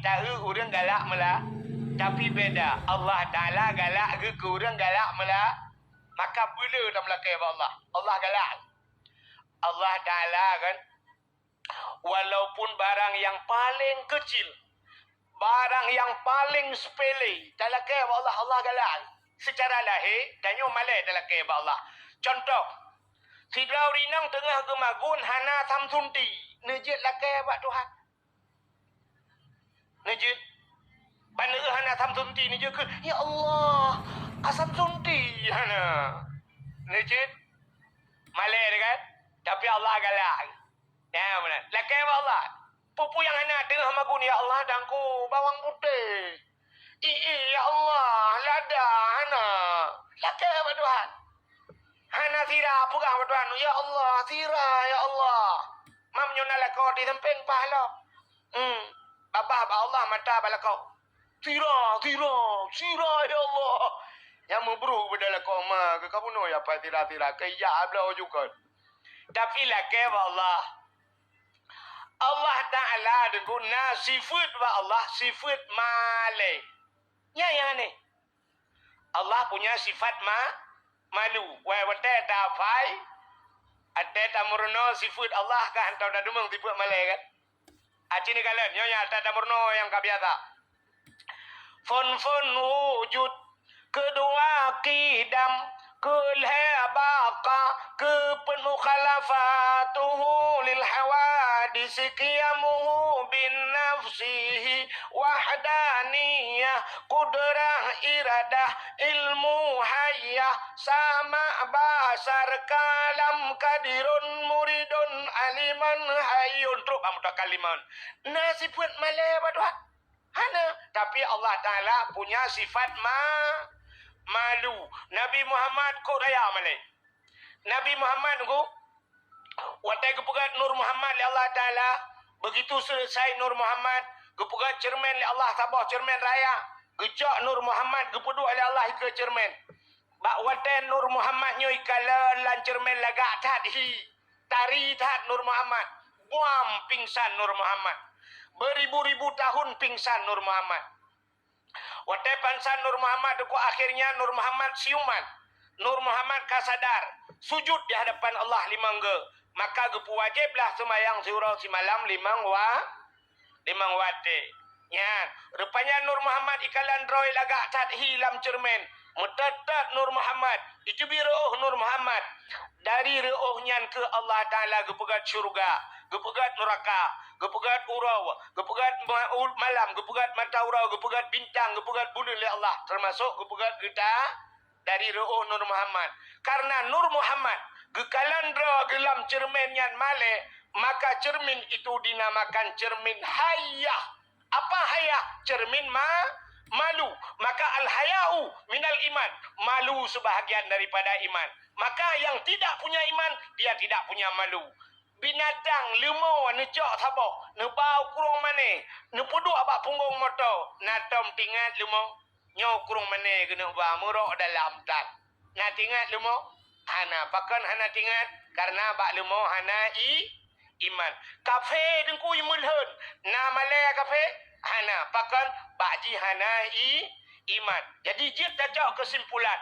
Tahu orang galak mela. Tapi beda. Allah Ta'ala galak ke orang galak mela. Maka bila dah melakai Allah. Allah galak. Allah Ta'ala kan. Walaupun barang yang paling kecil. Barang yang paling sepele. Tak lakai Allah. Allah galak. Secara lahir, tanya malai dalam kebab Allah. Contoh, si Lau Rinang tengah gemagun hana samsunti. Nejit lah kebab Tuhan. Nejit. Bana hana samsunti nejit ke. Ya Allah, asam sunti hana. Nejit. Malai kan? Tapi Allah galak. Ya mana? Lah kebab Allah. Pupu yang hana tengah magun, ya Allah dangku bawang putih. Ya Allah, lada hana. Laka apa Tuhan? Hana sira apa kah Tuhan? Ya Allah, sira ya Allah. Mam nyona lako di samping pahala. Bapa Allah mata balako. Sira ya Allah. Yang mubru pada lako ma ke kamu no ya apa sira ke ya abla juga. Tapi laka Allah. Allah Ta'ala dengan sifat wa Allah sifat malik. Ya yang ni. Allah punya sifat malu. Wai wate ta fai. Ate ta murno sifat Allah kan tau dah dumang sifat malai kan. Aci ni kalian nyonya ta murno yang kabiasa. Fon wujud kedua kidam kulhabaka kepenuh khalafatuhu lil hawadis qiyamuhu bin nafsihi wahdaniyah qudrah iradah ilmu hayyah sama basar kalam kadirun muridun aliman hayyun teruk kamu tak kaliman nasifat malai Tuhan hana tapi Allah Ta'ala punya sifat malu. Nabi Muhammad kau raya malai. Nabi Muhammad ko watai kepegat Nur Muhammad li Allah Ta'ala. Begitu selesai Nur Muhammad kepegat cermin li Allah sabah cermin raya. Gejak Nur Muhammad kepedu li Allah ke cermin. Bak watai Nur Muhammad nyo ikala lan cermin lagak tat hi. Tari tat Nur Muhammad. Buam pingsan Nur Muhammad. Beribu-ribu tahun pingsan Nur Muhammad. Watai pansan Nur Muhammad deku akhirnya Nur Muhammad siuman. Nur Muhammad kasadar. Sujud di hadapan Allah limang ge. Maka gepu wajiblah semayang surau si malam limang wate. Ya, rupanya Nur Muhammad ikalan droi lagak tat hilam cermin. Mutatat Nur Muhammad. Itu biruh Nur Muhammad. Dari reuhnya ke Allah Ta'ala gepegat syurga. Gepegat neraka. Gepegat urau. Gepegat malam. Gepegat mata urau. Gepegat bintang. Gepegat bulan oleh Allah. Termasuk gepegat kita dari reuh Nur Muhammad. Karena Nur Muhammad gekalandra gelam cermin yang male. Maka cermin itu dinamakan cermin hayah. Apa hayah? Cermin malu. Maka al-haya'u minal iman. Malu sebahagian daripada iman. Maka yang tidak punya iman, dia tidak punya malu. Binatang lemau necok sabok. Nebau kurung mane. Nepuduk abak punggung motor. Natom tingat lemau. Nyo kurung mane kena ubah murok dalam tat. Nak tingat lemau. Hana pakan hana tingat. Karena abak lemau hana iman. Kafe dengku imulhun. Na malaya kafe. Hana pakan bakji hana iman. Jadi jid tajak kesimpulan.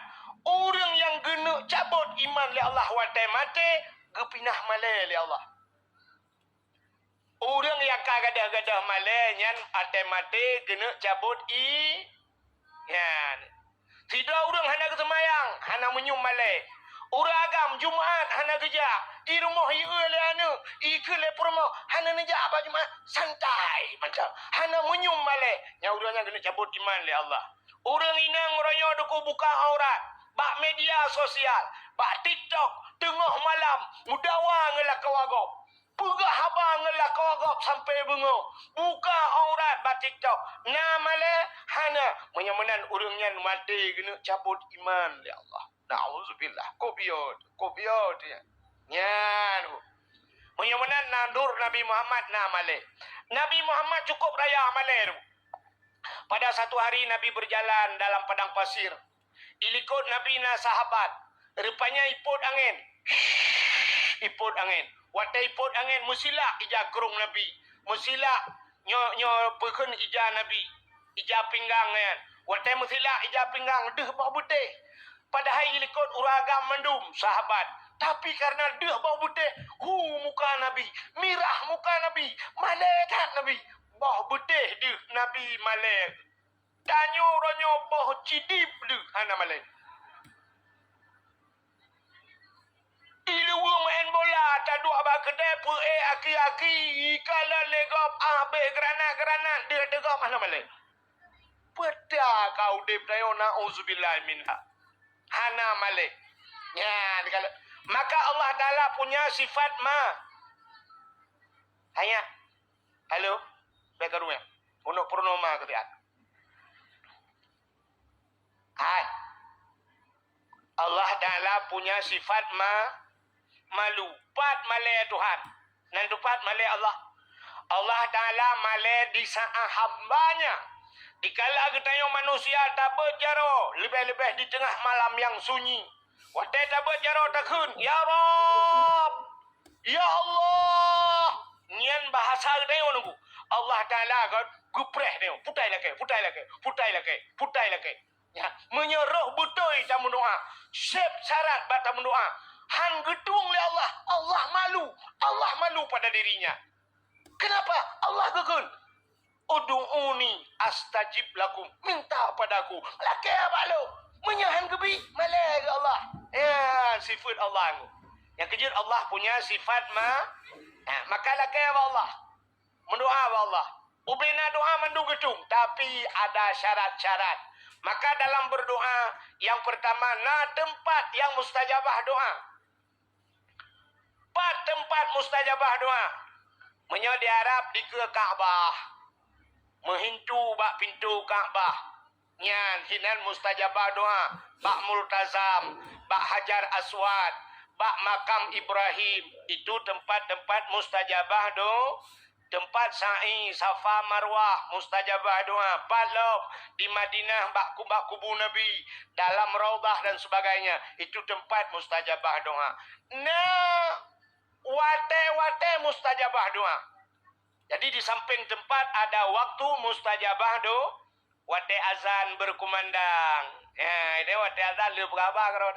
Orang yang gena cabut iman li Allah watai mati, gepinah malai li Allah. Orang yang kagadah-gadah malai nyan atai mati gena cabut yan. Tidak orang hana kesemayang, hana menyum malai. Uragam Jumaat hana geja. I rumah i le anu. I ke le rumah hana neja apa Jumaat santai macam. Hana menyum male. Nya urangnya kena cabut iman le Allah. Urang inang royo duku buka aurat. Bak media sosial. Bak TikTok. Tengah malam. Mudawa ngelak kawagop. Pegah abang ngelak kawagop sampai bengok. Buka aurat bak TikTok. Namale hana menyamanan urangnya mati kena cabut iman le Allah. Na'udzubillah. Kopiot ya. Nyan. Menyamanan nandur Nabi Muhammad namale. Nabi Muhammad cukup raya amale. Pada satu hari Nabi berjalan dalam padang pasir. Ilikut Nabi na sahabat. Rupanya iput angin. Iput angin. Watai iput angin musila ija kerung Nabi. Musila nyo pekun ija Nabi. Ija pinggang kan. Watai musila ija pinggang deh bau putih. Padahal ilikut uragam mendum sahabat. Tapi karena deh bau putih, muka Nabi, mirah muka Nabi, malaikat Nabi. Bau putih deh Nabi malaikat. Danyo ronyo bau cidip deh hana malaikat. Ilu main bola, tadu abang kedai pu aki-aki, kalau legop be granat dia degop hana malaikat. Peda kau dep dayo na'udzubillah minha. Hana malik. Ya, kalau maka Allah Taala punya sifat ma. Hanya. Halo. Baik rumah. Untuk purnama ketiak. Hai. Allah Taala punya sifat malu. Pat male Tuhan. Dan tupat male Allah. Allah Taala male di saat hambanya. Dikala kita manusia tak berjaro, lebih-lebih di tengah malam yang sunyi. Waktu tak berjaro takun, ya Rabb, ya Allah. Nyan bahasa kita nunggu. Allah Taala kan gupreh dia, putai lagi. Ya, menyuruh betul kita mendoa. Sep syarat bata mendoa. Han gedung le Allah, Allah malu pada dirinya. Kenapa? Allah gekun. Udu'uni astajib lakum. Minta padaku. Laki apa lu? Menyahan kebi. Malai ke Allah. Ya, sifat Allah. Yang kejut Allah punya sifat maka laki apa Allah? Mendoa apa Allah? Ubina doa mendung gedung. Tapi ada syarat-syarat. Maka dalam berdoa, yang pertama, tempat yang mustajabah doa. Tempat mustajabah doa. Di Arab di ke Kaabah. Menghintu bak pintu Kaabah. Nyan hinan mustajabah doa. Bak Multazam, bak Hajar Aswad, bak makam Ibrahim. Itu tempat-tempat mustajabah doa. Tempat sa'i, Safa, Marwah, mustajabah doa. Palop di Madinah, bak kubu Nabi, dalam Raudah dan sebagainya. Itu tempat mustajabah doa. Wate mustajabah doa. Jadi di samping tempat ada waktu mustajabah doa. Wate azan berkumandang. Ya, ini wate azan lu berapa kalau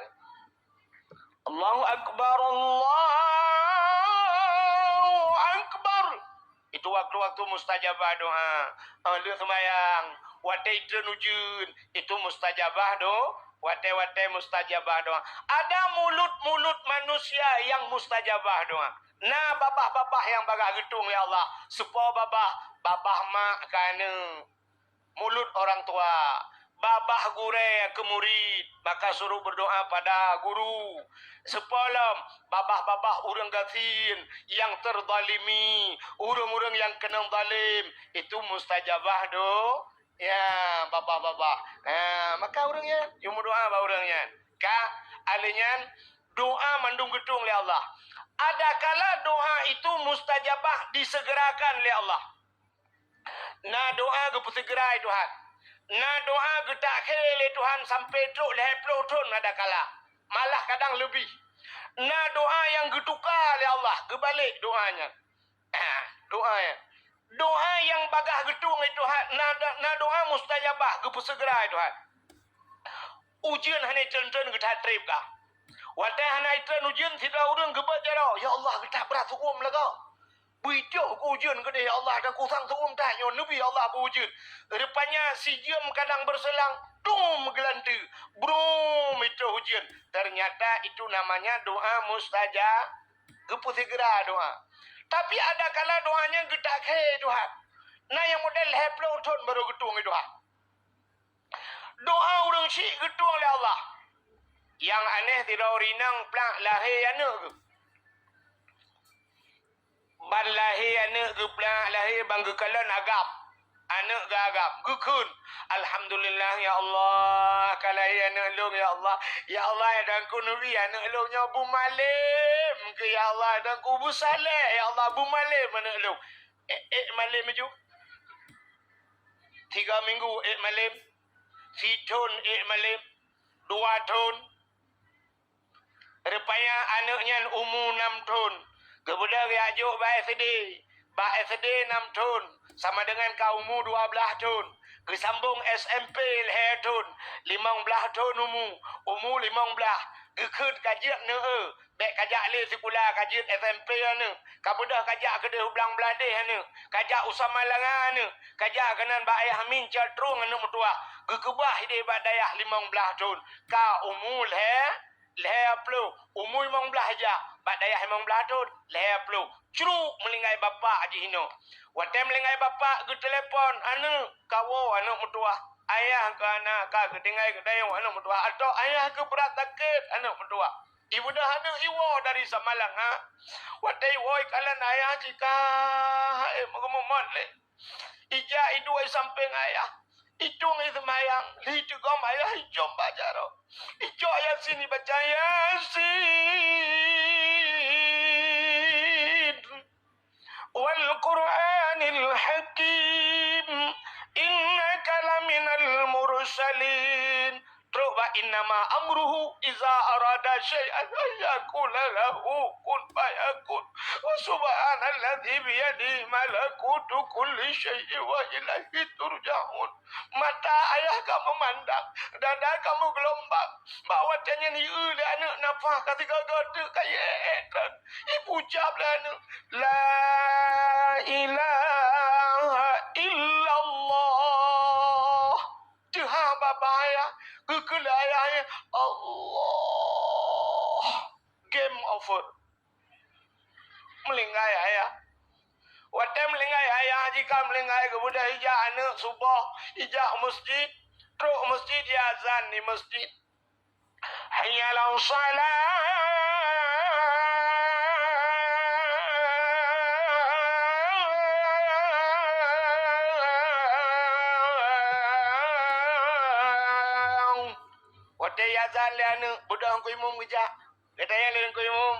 Allahu Akbar, Allahu Akbar. Itu waktu-waktu mustajabah doa. Lu sembahyang. Wate itu nujun. Itu mustajabah doa. Wate mustajabah doa. Ada mulut-mulut manusia yang mustajabah doa. Nah, babah-babah yang bagah gedung ya Allah. Supaya babah mak kana mulut orang tua. Babah gure ke murid, maka suruh berdoa pada guru. Sepolom babah-babah urang gafin yang terzalimi, urang-urang yang kena zalim, itu mustajabah do. Ya, babah-babah. Maka urangnya, yang berdoa ba urangnya. Ka alinyan doa mandung gedung oleh Allah. Ada kala doa itu mustajabah disegerakan oleh Allah. Nah doa segera Tuhan. Nah doa getak kele Tuhan sampai truk 20 tahun ada kala. Malah kadang lebih. Nah doa yang getukar oleh Allah, kebalik doanya. Doanya. Doa yang bagah gedung itu nah doa mustajabah segera Tuhan. Ujian hanya cen-cen getak trip kah? Wadah hanya itu ujian tidak urang gebat jaro. Ya Allah kita berat hukum lah kau. Bijak ku ujian ke dia, ya Allah, dan ku sang tuum tanya, Nabi Allah berujian. Rupanya si jam kadang berselang, dum gelantu, brum itu ujian. Ternyata itu namanya doa mustajab, gepu segera doa. Tapi ada kala doanya gedak he doa. Nah yang model heplo ton baru getung doa. Doa orang syik getung oleh Allah. Yang aneh tidak rinang plak lahir anak ke. Ban lahir anak ke plak lahir bangga kalan agap. Anak gagap. Gukun. Alhamdulillah ya Allah. Kalahir anak long ya Allah. Ya Allah dan ku nabi anak longnya Bu Malim. Ke ya Allah dan ku Bu Saleh. Ya Allah Bu Malim anak long. Malim maju. 3 minggu Malim. Si tahun Malim. 2 tahun. Rupanya anaknya umur 6 tahun. Kemudian reajuk SD. SD 6 tahun. Sama dengan kau umur 12 tahun. Kesambung SMP leher tahun. 15 tahun umur. Umur 15. Gekut kajian ne. Baik kajak le sekolah kajian SMP ne. Kemudian kajak ke dia ulang beladih ne. Kajak usama langan ne. Kajak kenan ba ayah min catrung ne mutua. Gekebah dia badayah 15 tahun. Ka umur leher pelu. Umur 15 aja. Badayah 15 tahun. Leher pelu. Curuk melingai bapa aji hino. Waktu melingai bapa ke telefon. Anu kawo anu mutua. Ayah ke anak ka kedengai ke dayung anu mutua. Atau ayah ke berat sakit anu mutua. Ibu dah anu iwo dari Samalang ha. Waktu iwo ikalan ayah jika mengemumon le. Ija itu ay samping ayah. Itu ngai semayang. Itu kau ayah hijau baca ro. Hijau ayat sini baca Yasin. Wal Qur'anil Hakim. Innaka laminal mursalin. Terus wa innama amruhu iza arada syai'an ayyakula lahu kun fayakun. Wa subhanalladzi biyadihi malakutu kulli syai'in wa ilaihi turja'un. Mata ayah kamu mandang, dada kamu gelombang. Bawa tanya ni le anak nafah ketika gede kaya etan. Ibu ucap le anak la ilaha illallah. Tuhan bapa ayah, kekala ayah Allah. Game over. Melingkai ayah. Waktu melingkai ayah, jika melingkai kemudian hijak anak subuh, hijak masjid, teruk masjid dia azan di masjid. Hayya lau salat. Waktu azan le anak, budak angku imum hijak. Katanya le angku imum.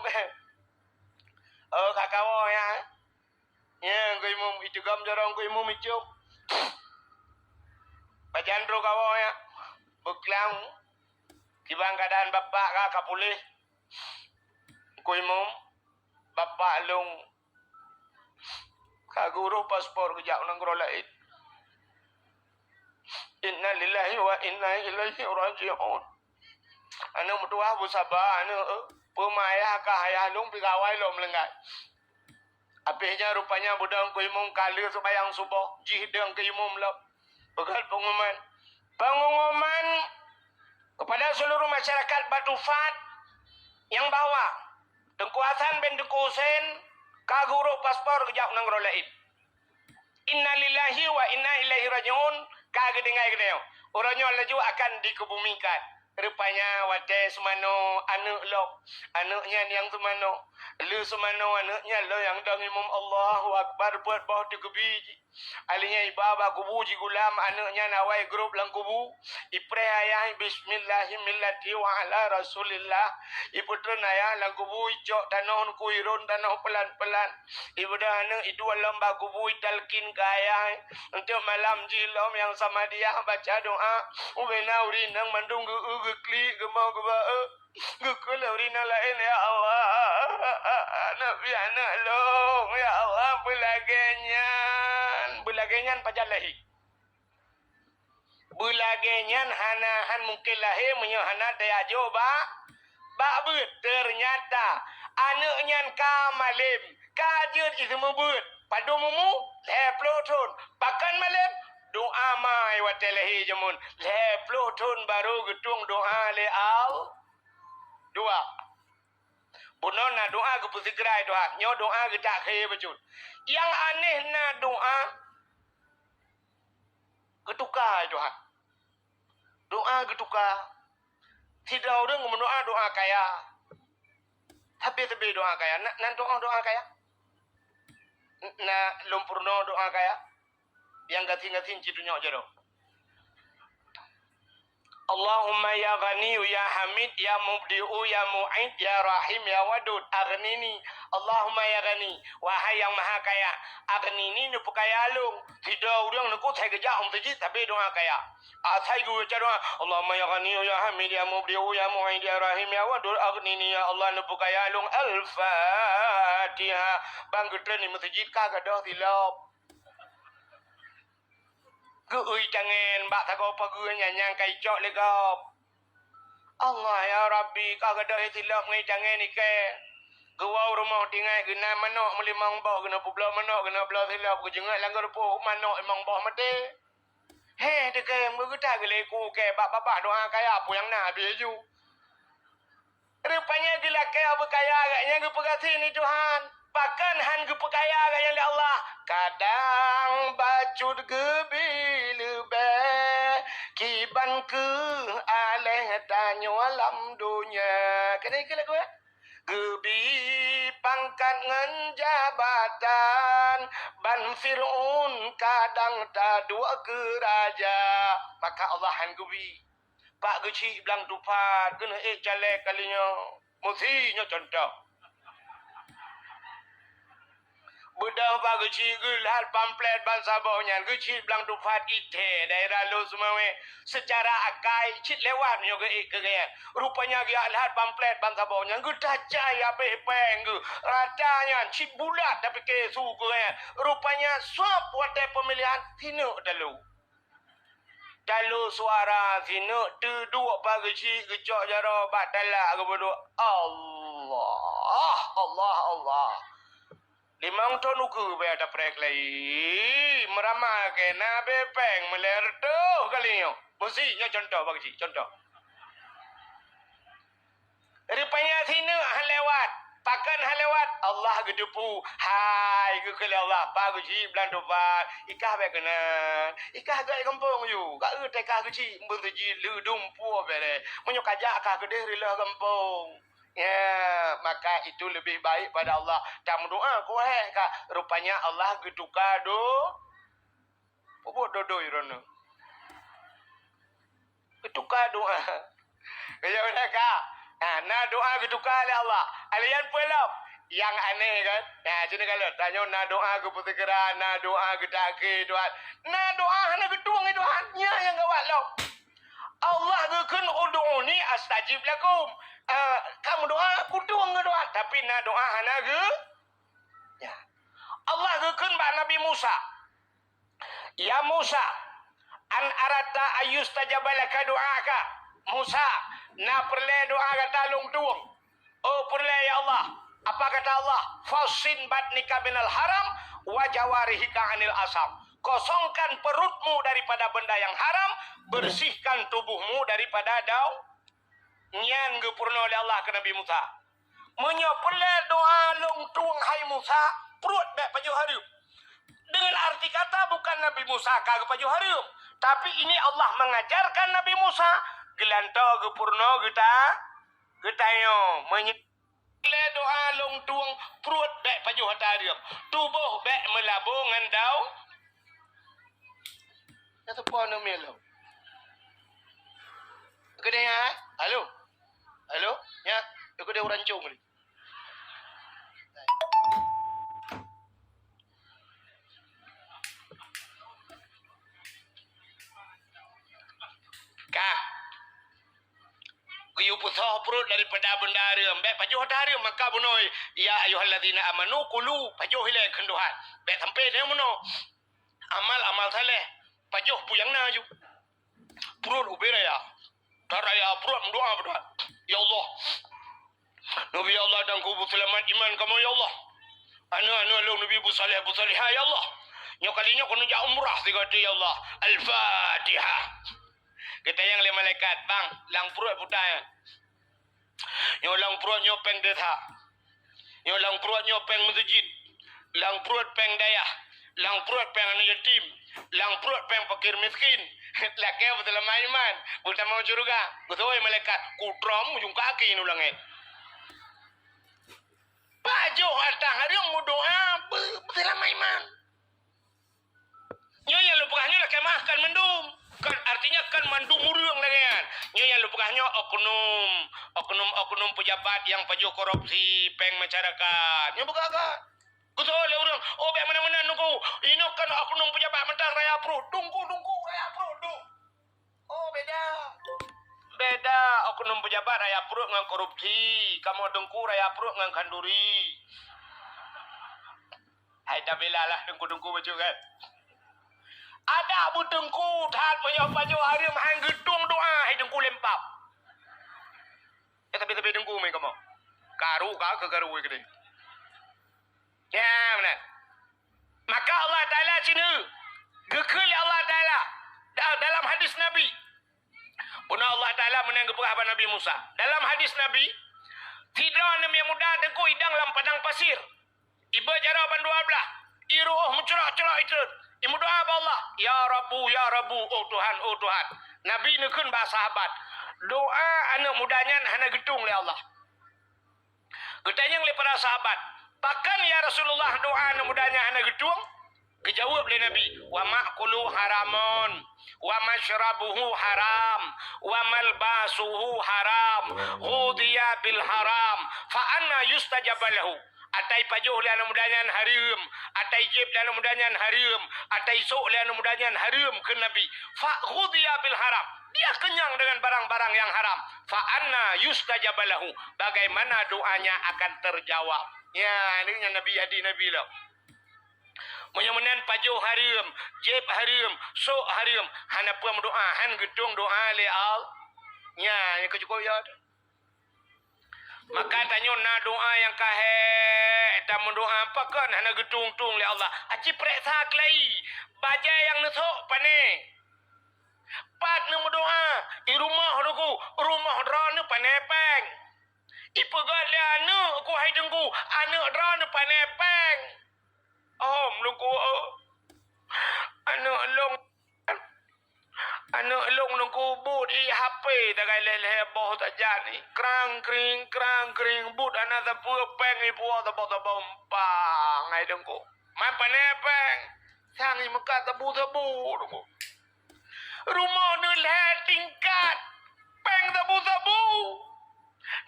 Oh kakawo ya. Ya, angku imum itu gam jarang angku imum itu. Bacaan ro kawo ya. Beklang. Kibang keadaan bapak kakak pulih. Angku imum. Bapak long. Kaguru paspor kejak nang lain. Inna lillahi wa inna ilaihi raji'un. Anu mutua bu sabah anu pemaya ka hayah long pigawai lo melenggai. Apihnya rupanya budang ku imum kali sembayang subuh jihdang ke imum lo. Begal pengumuman. Pengumuman kepada seluruh masyarakat Batu Fat yang bawa Tengku Hasan bin Tengku Husain kaguru paspor kejak nang lain. Inna lillahi wa inna ilaihi raji'un. Kagak dengar kedai. Orangnya laju akan dikebumikan. Rupanya wadah semano anak lo. Anaknya yang semano. Lu semano anaknya lo yang dang imam Allahu Akbar buat bawah di biji. Alinya ibaba kubu ji gulam anaknya nawai grup lang kubu. Ipre ayah bismillahirrahmanirrahim wa ala rasulillah. Iputra ayah lang kubu icok tanah kuirun tanah pelan-pelan. Ibu dah anak itu lomba kubu italkin kaya. Untuk malam jilom yang sama dia baca doa. Ubena urinang mandung gukli gemau geba. Gukul urina lain ya Allah. Nabi anak long ya Allah bulagenyan pajalahi. Bulagenyan hanahan mungkin lahir menyohana dayajo ba. Ternyata anaknya kamalim Kajut itu mebut. Padu mumu, leplo tun. Pakan malam, doa mai watelehi jamun. Leplo tun baru getung doa le al. Dua. Bunon na doa ke pusigrai doa. Nyo doa ke tak kaya bacun. Yang aneh na doa. Ketukar doa. Doa ketukar. Tidak orang mendoa doa kaya. Tapi doa kaya. Nan doa kaya. Na lumpurno doa kaya. Yang gating-gating cidunya jero. Allahumma ya ghani ya hamid ya mubdi'u ya mu'id ya rahim ya wadud aghnini. Allahumma ya ghani, wahai yang maha kaya, aghnini ni pukaya lung. Tidak orang nak saya kerja tajid tapi doa kaya. Saya gue doa Allahumma ya ghani ya hamid ya mubdi'u ya mu'id ya rahim ya wadud aghnini ya Allah ni pukaya lung. Al-Fatihah. Bang getren ni masjid kagak dah tilap. Gui jangan bak tak apa gui nyanyang kai cok le gop. Allah ya Rabbi kagak ada hilaf ngai jangan ni ke. Gua rumah tinggal guna manok melimang bah guna publa manok guna belah hilaf ku jengat langgar po manok emang bah mati. He de ke mengeta gele ku ke bak doa kaya apa yang nak biju. Rupanya gila ke abu kaya agaknya gue pegati ni Tuhan. Bahkan han gue pekaya agaknya le Allah. Kadang bacut gebil be kiban ke aleh tanyo alam dunia. Kena ikut lagu ya? Gebi pangkat ngan jabatan ban Fir'un kadang tak dua ke raja. Maka Allah han gebi. Pak geci bilang tupat kena jalek kalinya. Mestinya contoh. Budak pak geci gelar pamflet bangsa bawahnya. Geci bilang tupat ite daerah lu semua. Secara akai cit lewat nyoga kegaya. Rupanya dia lihat pamflet bangsa bawahnya. Gita caya pepeng ge. Ratanya cit bulat tapi kesu kegaya. Rupanya swap wadah pemilihan tinuk dalu. Dalu suara sini duduk pagi cik gecok jara batalak ke bodoh. Allah. Limang ton uku be ada prek lagi. Meramal ke na bepeng meler tu kali nyo. Mestinya contoh pagi cik, contoh. Rupanya sini lewat. Pakan halewat Allah gedepu. Hai ke kali Allah. Pagi cik belan dobat. Ikah be kena. Ikah ke kampung you. Kak ke kah kecik. Bertuji ludum puah bere. Menyok ajak kah ke deh kampung. Ya, maka itu lebih baik pada Allah. Tak doa kau kah. Rupanya Allah geduka do. Apa dodo irono. Geduka doa. Kaya mana kah? Nah doa geduka oleh Allah. Alian pelap. Yang aneh kan? Nah, sini kalau tanya na doa ke putih kerana, na doa ke daki Tuhan. Na doa na getuang itu hanya yang gawat lo. Allah gekun ud'uni astajib lakum. Kamu doa, aku doang doa. Tapi na doa hana ge. Ya. Allah gekun ba Nabi Musa. Ya Musa, an arata ayustajabalaka doaka. Musa, na perle doa kata lung tuang. Oh perle ya Allah. Apa kata Allah? Fasin batnika minal haram wa jawarihika anil asam. Kosongkan perutmu daripada benda yang haram, bersihkan tubuhmu daripada dau. Nyan gepurna oleh Allah ke Nabi Musa. Menyopele doa lung tuang hai Musa, perut bek pajuh harum. Dengan arti kata bukan Nabi Musa kagak pajuh harum, tapi ini Allah mengajarkan Nabi Musa gelanto gepurna kita yo le doa long tuang perut bek pajuh harum, tubuh bek melabung ngandau. Kata puan melo. Kedenya, halo. Ya, aku dia orang cung ni. Kak. Giyu pusah perut daripada benda haram. Bek pajuh harum maka bunoi. Ya ayyuhallazina amanu kulu pajuh hilai kenduhan. Bek sampai dia mono. Amal saleh. Pajuh puyang na ju. Perut ubera ya. Taraya perut doa berdoa. Ya Allah. Nabi Allah dan kubu selamat iman kamu ya Allah. Anu long Nabi Bu Salih ya Allah. Nyo kalinya kono ja umrah tiga ya Allah. Al-Fatihah. Kita yang le malaikat bang lang perut putayan. Nyo lang perut nyo peng detha. Nyo lang perut nyo peng masjid. Lang perut peng dayah. Lang perut peng anak yatim. Lang perut peng fakir miskin. Laki betul iman. Bukan mau surga. Betul malaikat. Kutrom ujung kaki ini ulangnya. Pajo harta hari yang mau doa betul iman. Nyo yang lupaknya lah kemahkan mendung. Kan artinya kan mandung murung lagi kan. Nyo yang lupaknya oknum pejabat yang pajo korupsi peng masyarakat. Nyo buka kan. Betul le orang. Oh be mana-mana nunggu. Ini kan oknum pejabat mentang raya pro. Tunggu raya pro. Oh beda. Beda oknum pejabat raya pro ngang korupsi. Kamu dengku raya pro ngang kanduri. Hai dah bela lah dengku macam kan. Ada abu dengku tahan panyo hari mahang gedung doa hai dengku lempap. Tapi dengku main kamu. Karu ke gede. Ya benar. Maka Allah Ta'ala sini gekil Allah Ta'ala dalam hadis Nabi. Puna Allah Ta'ala menanggap apa Nabi Musa. Dalam hadis Nabi, tidak nama yang muda dengku hidang dalam padang pasir. Ibu jara bandua belah. Iruh mencerak-cerak itu. Ibu doa apa Allah? Ya Rabbu, oh Tuhan. Nabi nekun bahasa sahabat. Doa anak mudanya hana gedung oleh Allah. Getanya oleh para sahabat. Bahkan ya Rasulullah doa anak mudanya hana gedung. Kejawab oleh Nabi. Wa ma'kulu haramun. Wa mashrabuhu haram. Wa malbasuhu haram. Hudiya bil haram. Fa'anna yustajabalahu. Atai pajuh le anu mudanyan harim, atai jib le anu mudanyan harim, atai sok le anu mudanyan harim ke Nabi. Fa ghudhiya bil haram. Dia kenyang dengan barang-barang yang haram. Fa anna yustajabalahu. Bagaimana doanya akan terjawab? Ya, ini Nabi adi Nabi lah. Menyemenan pajuh harim, jib harim, sok harim, hana puam doa, han gedung doa le al. Ya, ini kecukup ya. Maka tanya na doa yang kahe dan mendoa apa kan hana gedung-tung le Allah. Aci periksa kelai. Baja yang nesok pane. Pat na mendoa. I rumah aku. Rumah drone pane peng. Ipegat le anu aku hai dengku. Anu drone pane peng. Oh melungku. Anu long. Anu long nungku but i HP tagai lele boh tak jadi krang kring but ana ta pu peng i pu ta bo pang ai dengku man pane peng sang i muka ta bu dengku rumah nu le tingkat peng ta bu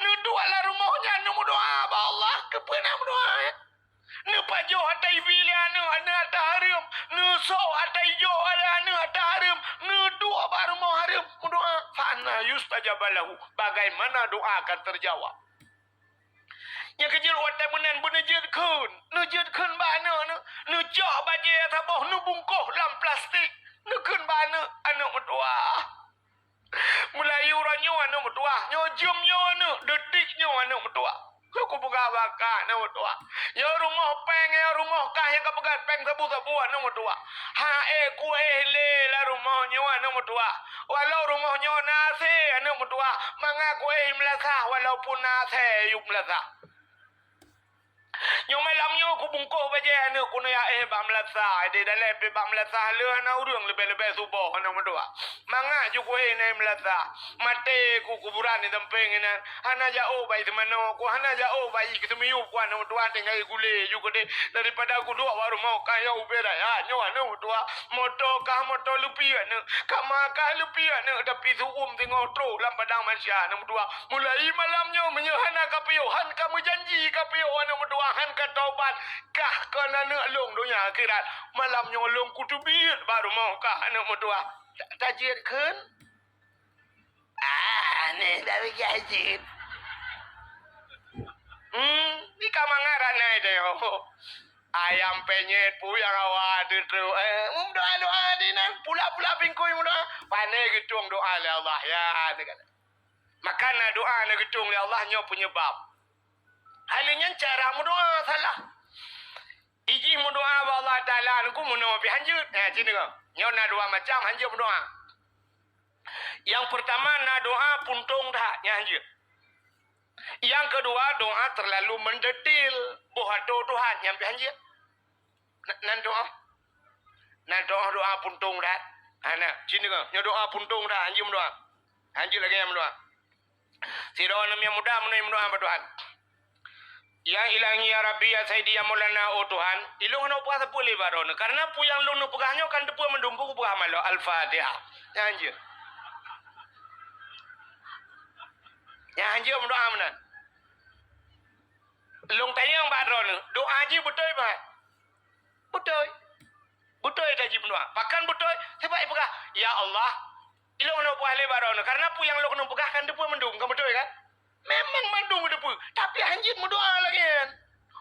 nu dua la rumahnya nu doa ba Allah ke pena doa nu pajo hatai bila nu ana ta harum nu so hatai jo anu ta harum nu dua baru mau harum doa fa anna yustajabalahu. Bagaimana doa akan terjawab? Yang kecil watai menan benejit kun bana nu jauh baje taboh nu bungkuh dalam plastik nu kun bana anu doa. Mulai uranyo anu doa, nyo jum nyo anu detik nyo anu doa. Aku buka bakar nama tua. Ya rumah peng, ya rumah kah yang kau pegat peng sabu nama tua. Kue le la rumahnya nama tua. Walau rumahnya nasi nama tua. Manga kue melasa walaupun nasi yuk melasa. Yang malamnya aku bungkuh baja aku ya bam melasa. Di dalam bam melasa le ana urang lebih subuh nama tua. Manga juga ini melasa. Mate ku kuburan di tempeng ini. Hana jauh bayi temano. Ku hana jauh bayi ketemu ku anu tua tinggal gule juga deh. Daripada aku dua baru mau kaya ubera ya. Nyawa anu tua motor lupi anu. Kama lupi anu tapi suum tengok tro lam padang manusia anu tua. Mulai malamnya menyehana kapio. Han kamu janji kapio anu tua. Han katobat kah kana anu long dunia akhirat. Malamnya long kutubir baru mau kah anu tua. Tajir kan? Ni tapi gajit. Ni kamangaran na ito yo. Ayam penyet pu yang awak tu. Doa di nang pula pingkui doa. Pandai gedung doa le Allah ya. Maka na doa na gedung le Allah nyo penyebab. Halinya cara doa salah. Iji mendoa Allah Ta'ala aku mendoa pi hanjut. Cina kau. Nyo na doa macam hanjut mendoa. Yang pertama na doa puntung dah nya hanjut. Yang kedua doa terlalu mendetil. Bohato Tuhan yang pi hanjut. Nan doa. Nan doa puntung dah. Ana cina kau. Nyo doa puntung dah hanjut mendoa. Hanjut lagi yang mendoa. Si doa nam yang mudah mendoa apa Tuhan. Yang ilangi ya Rabbi ya Sayyidi ya Maulana oh Tuhan. Ilung na puasa pulih baron. Karena pu yang lu pegahnya kan depu mendumpu pegah malo Al-Fatihah. Ya anjir. Ya anjir mendoa menan. Long tanya yang baron. Doa ji betul ba? Betul. Betul taji mendoa. Pakan betul sebab pegah. Ya Allah. Ilung na puasa baron. Karena pu yang lu pegah kan depu mendum. Kan betul kan? Memang mandung depu. Tapi anjir mendoa lagi kan.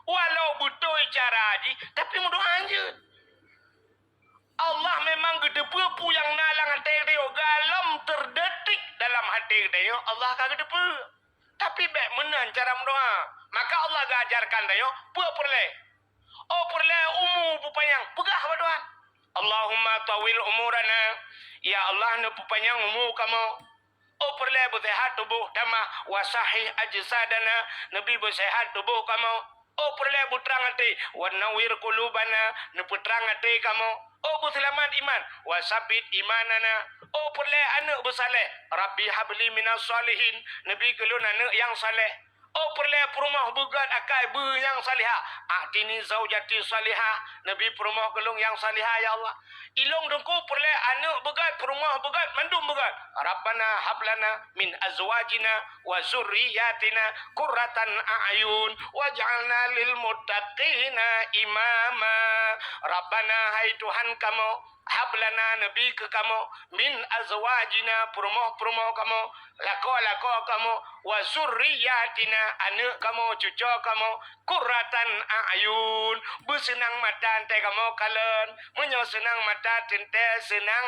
Walau betul cara haji, tapi mendoa anjir. Allah memang gedepu yang nalang hati dia. Galam terdetik dalam hati dia. Allah akan gedepu. Tapi baik menan cara mendoa. Maka Allah gajarkan dia. Perle. Oh perle umur pupanyang. Pegah apa doa. Allahumma tawil umurana. Ya Allah pupanyang umur kamu. Oh perle bersehat tubuh dama wasahih ajsadana. Nabi bersehat tubuh kamu. Oh perle butrang hati. Wa nawir qulubana. Neputrang hati kamu. Oh berselamat iman. Wasabit imanana. Oh perle anak bersaleh. Rabbi habli minas salihin. Nabi kelun anak yang saleh. Oh perle perumah bugat akai bu yang salihah. Atini zaujati salihah. Nabi perumah kelung yang salihah ya Allah. Ilong dengku perle anak begat perumah begat mandum begat. Rabbana hablana min azwajina wa zurriyatina qurratan a'yun waj'alna lil muttaqina imama. Rabbana hai Tuhan kamu hablana nabi ke kamu min azwajina perumah kamu lako kamu wa zurriyatina anak kamu cucu kamu qurratan a'yun bersenang mata ante kamu kalen menyo senang mata tente senang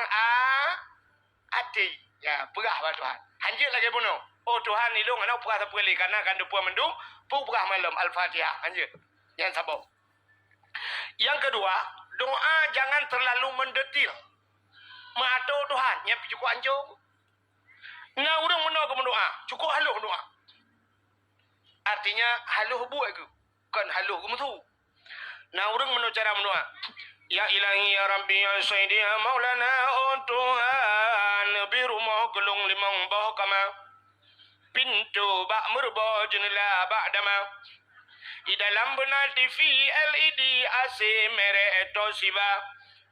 hati ya pegah ba Tuhan hanjir lagi bunuh oh Tuhan ilung anak pegah sepeli karena kan depu mendung pegah malam Al-Fatihah hanjir yang sabar. Yang kedua doa jangan terlalu mendetil. Mato Tuhan yang cukup anjung. Nah urang mendoa ke mendoa, cukup haluh doa. Artinya haluh buat ke, bukan haluh ke mutu. Nah urang mendoa cara mendoa. Ya ilahi ya Rabbi ya Sayyidi ya Maulana oh Tuhan Nabi rumah gelung limang bawah kama pintu bak merba jendela bak dama. Di dalam benar TV LED AC merek Toshiba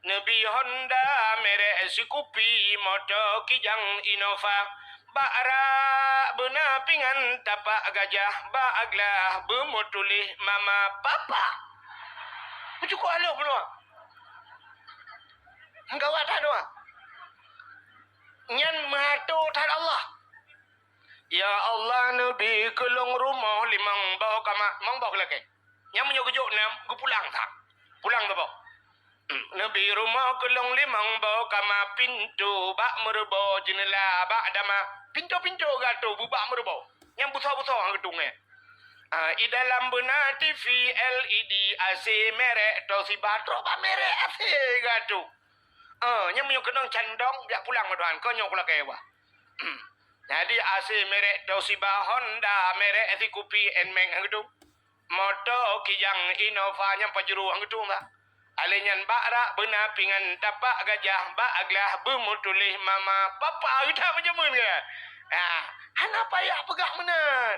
Nabi Honda merek Scoopy motor Kijang Innova Bakra benar pingan tapak gajah Baklah bermutulih mama papa. Cukup haluh doa. Engkau ada doa. Nyan mahatu tad Allah. Ya Allah Nabi kelong rumah limang bawah kamak. Mang bawah lagi. Yang menyokojok nam, gue pulang tak? Pulang tak bawah? Nabi rumah kelong limang bawah kamak. Pintu bak merbau jenela bak dama. Pintu-pintu gato bubak merbau. Yang besar-besar ang gedungnya. I dalam benar TV LED AC merek Toshiba. Terobak merek AC gato. Yang menyokojok candong. Biar pulang Tuhan. Kau nyokok lagi wah. Jadi AC merek Toshiba Honda merek Scoopy Nmeng gitu. Motor Kijang Innova yang pajuru gitu enggak. Alenyan bakra benar pingan tapak gajah baklah bermutulih mama papa kita menjemun ke. Hana payah pegah menan.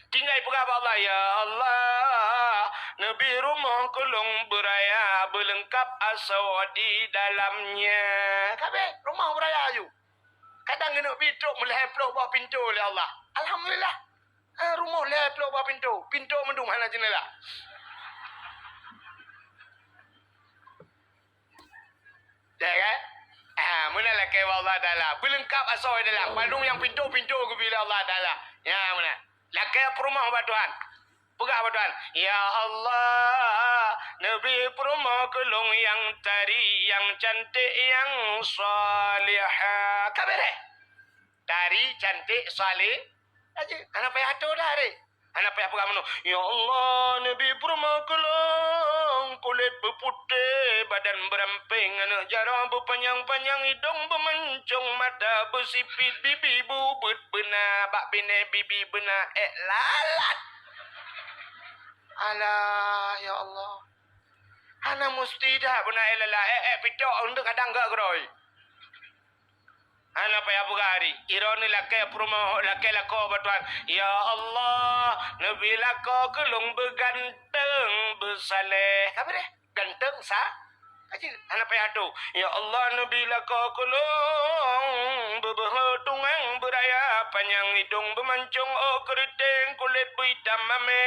Tinggal pegah Allah ya Allah. Nabi rumah kelung beraya berlengkap asal di dalamnya. Kabe rumah beraya ayu. Kadang kena pintu meleheploh bawah pintu oleh Allah. Alhamdulillah. Rumah leheploh bawah pintu. Pintu mendung mana jendela. Ya kan? Mana lah kaya Allah Ta'ala. Berlengkap asal dalam. Padung yang pintu-pintu ke bila Allah Ta'ala. Ya mana? Lah kaya perumah apa Tuhan? Pegah apa Tuhan? Ya Allah. Nabi perumah kelung yang tari, yang cantik, yang salihah. Kabere. Tari, cantik, salih. Aja. Anak payah tu dah hari. Anak payah pegah menu. Ya Allah. Nabi perumah kelung kulit berputih, badan beramping, anak jarang berpanjang-panjang, hidung bermencong, mata bersipit, bibi bubut benar, bak bine bibi benar, lalat. Alah, ya Allah. Ana mesti dah benar lalat, pitok untuk kadang gak geroi. Ana payah berhari. Ironi lakai promo lakai lako batuan. Ya Allah, Nabi lako kelung berganteng bersaleh. Apa deh? Ganteng sah? Kaji ana payah tu. Ya Allah, Nabi lako kelung berbehotungan beraya panjang hidung bermancung oh keriting kulit berhitam mame.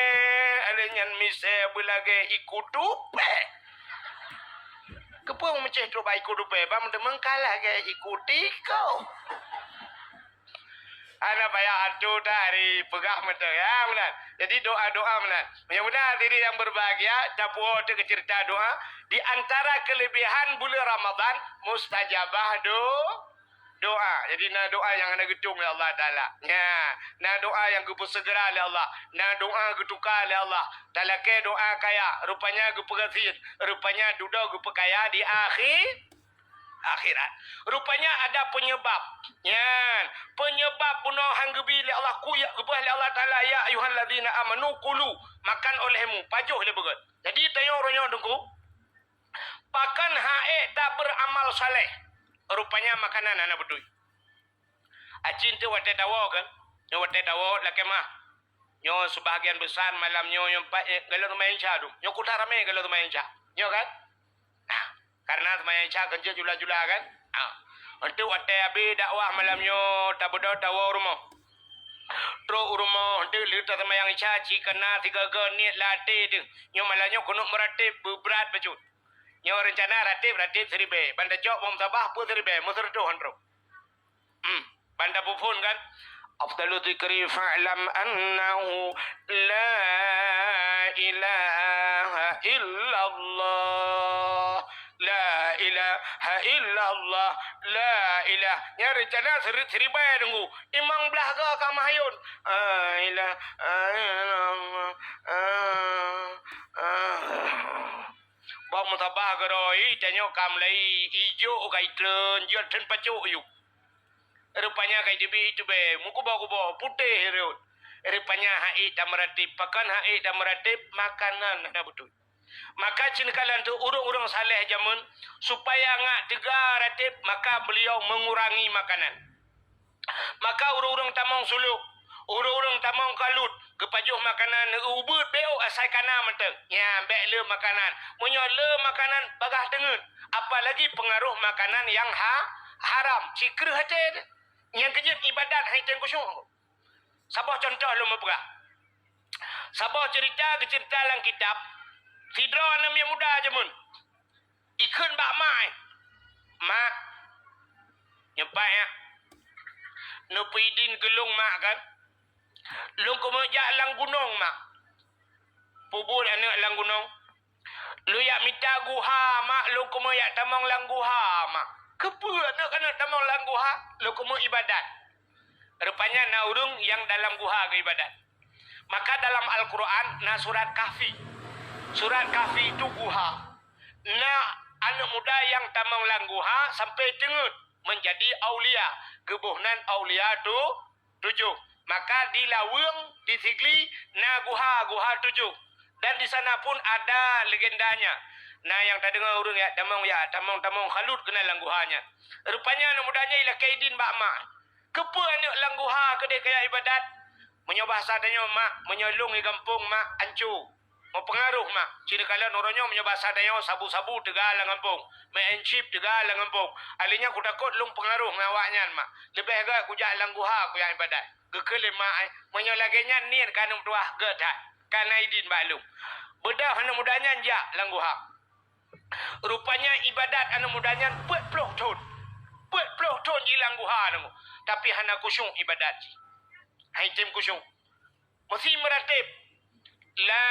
Alenyan mise belage ikutupe. Kepung macam tu baik kudu bebam demeng kalah ke ikuti kau. Ana bayar adu dari pegah mata ya benar. Jadi doa-doa benar. Mudah-mudahan diri yang berbahagia dapuo tu cerita doa di antara kelebihan bulan Ramadan mustajabah doa. Jadi na doa yang ana gedung oleh Allah Taala. Ya, na doa yang gepu segera oleh Allah. Na doa getukar oleh Allah. Talake doa kaya, rupanya gepu gazid, rupanya duda gepu kaya di akhirat. Rupanya ada penyebab. Ya, penyebab bunuh hang gebi oleh Allah kuyak gepu oleh Allah Taala ya ayyuhallazina amanu kulu makan olehmu pajuh le begot. Jadi tanya orangnya dengku. Pakan hae tak beramal saleh. Rupanya makanan anak betul. Acin tu wadah tawa kan? Nyo wadah tawa laki mah. Nyo sebahagian besar malam nyo kalau main cadu. Nyo kuda ramai kalau main cah. Nyo kan? Nah, karena main cah kerja jula-jula kan? Untuk wadah abi dakwah malam nyo tak bodoh tawa rumah. Terus rumah tu lihat sama yang caci kena 3 niat latih tu. Nyo malam nyo kunuk meratib berat baju. Nyo rencana ratib seribe. Banda jok bom sabah pun seribe. Musir tu handro. Banda pun kan. Afdalu dzikri fa'lam annahu la ilaha illallah. La ilaha illallah. La ilah. Nya rencana seribe tunggu. Imang belah ke kamahayun. Bang mutabah geroi tanya kamlai ijo kai tren jian ten pacu yuk. Rupanya kai dibi itu be muku bawa putih reut. Rupanya hai damratip pakan hai damratip makanan ada betul. Maka cinkalan tu urang-urang saleh jamun supaya ngak tiga ratib maka beliau mengurangi makanan. Maka urang-urang tamong suluk, urang-urang tamong kalut kepajuh makanan ubud beo asai kana menteng. Ya bek le makanan. Munyo le makanan bagah tengen. Apalagi pengaruh makanan yang haram. Cikr hati. Yang kejut ibadat hai ten kusyuk. Sabah contoh lu mepegah. Sabah cerita dalam kitab Sidra nam yang muda je mun. Ikun bak mai. Mak. Nyempai ya. Nupidin gelung mak kan. Lu kemejak lang gunung mak. Pubur anak lang gunung. Lu yak minta guha mak. Lu kemejak tamang lang guha mak. Kepu anak-anak tamang lang guha. Lu kemej ibadat. Rupanya na urung yang dalam guha ke ibadat. Maka dalam Al-Quran na surat Kahfi. Surat Kahfi itu guha. Na anak muda yang tamang lang guha sampai tengut menjadi aulia. Gebuhnan aulia tu 7. Maka di Lawung, di Sigli, na guha 7. Dan di sana pun ada legendanya. Nah yang tak dengar urang ya, tamang halut kena lang guhanya. Rupanya anak mudanya ialah Kaidin Bak Mak. Kepa anak lang guha ke dia kaya ibadat. Menyobah sadanya mak, menyolong di kampung mak, ancu. Mau pengaruh mak. Ciri kalian orangnya menyobah sadanya sabu-sabu tegal lang kampung. Main chip tegal lang kampung. Alinya aku takut lung pengaruh ngawaknya mak. Lebih agak aku jalan guha aku yang ibadat. Kekelim mak menyolaginya niat kanung tuah getak. Kana idin balung. Bedah anak mudanya jak lang guha. Rupanya ibadat anak mudanya 40 tahun. 40 tahun hilang guha nemu. Tapi hana kusyuk ibadat. Hai tim kusyuk. Mesti meratib. La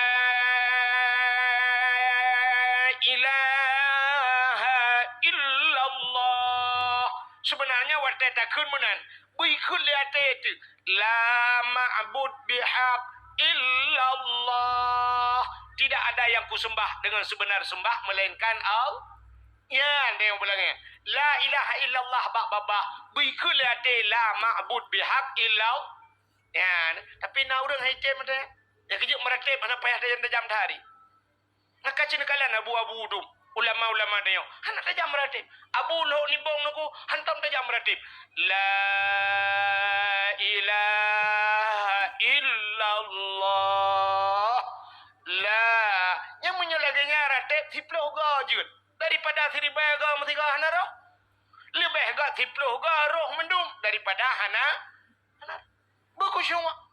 ilaha illallah. Sebenarnya warta takun menan. Bikul lihat itu. La ma'bud bihaq illallah. Tidak ada yang kusembah dengan sebenar sembah melainkan Allah. Ya, dia yang bilangnya. La ilaha illallah bak-babak. Bikuliate la ma'bud bihaq illallah. Ya, tapi nak orang haitem ada. Ya kejut meratib mana payah dah jam hari. Nak kacin kalian abu-abu udum. Ulama-ulama dia. Hana tajam meratib. Abu lo ni bong nuku hantam tajam meratib. La ilaha illallah. La. Yang menyelaginya ratib tiploh gajut. Daripada seribai agak mesti kah hana roh. Lebih agak tiploh agak roh mendum daripada hana. Berkusyuk.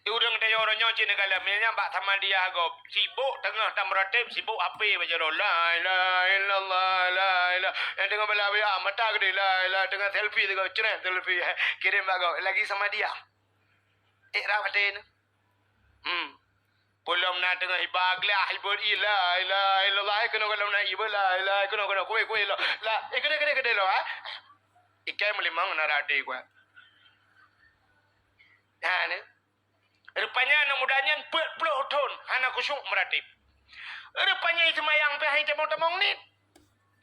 Urang dia orang nyoci negala milnya bak sama dia agak sibuk tengah tam ratib sibuk apa baca roh la ilaha illallah la ilaha yang tengah bela ya mata gede la ilaha tengah selfie tengah cerah selfie kirim agak lagi sama dia. Rapatin. Belum nak tengah ibaglah ibad la ilaha illallah kena kalau nak ibad la ilaha kena kue la kena lo ikai melimang narate gua. Ha ni. Rupanya anak mudanya 40 tahun anak kusyuk meratib. Rupanya semayang pe hai temong-temong ni.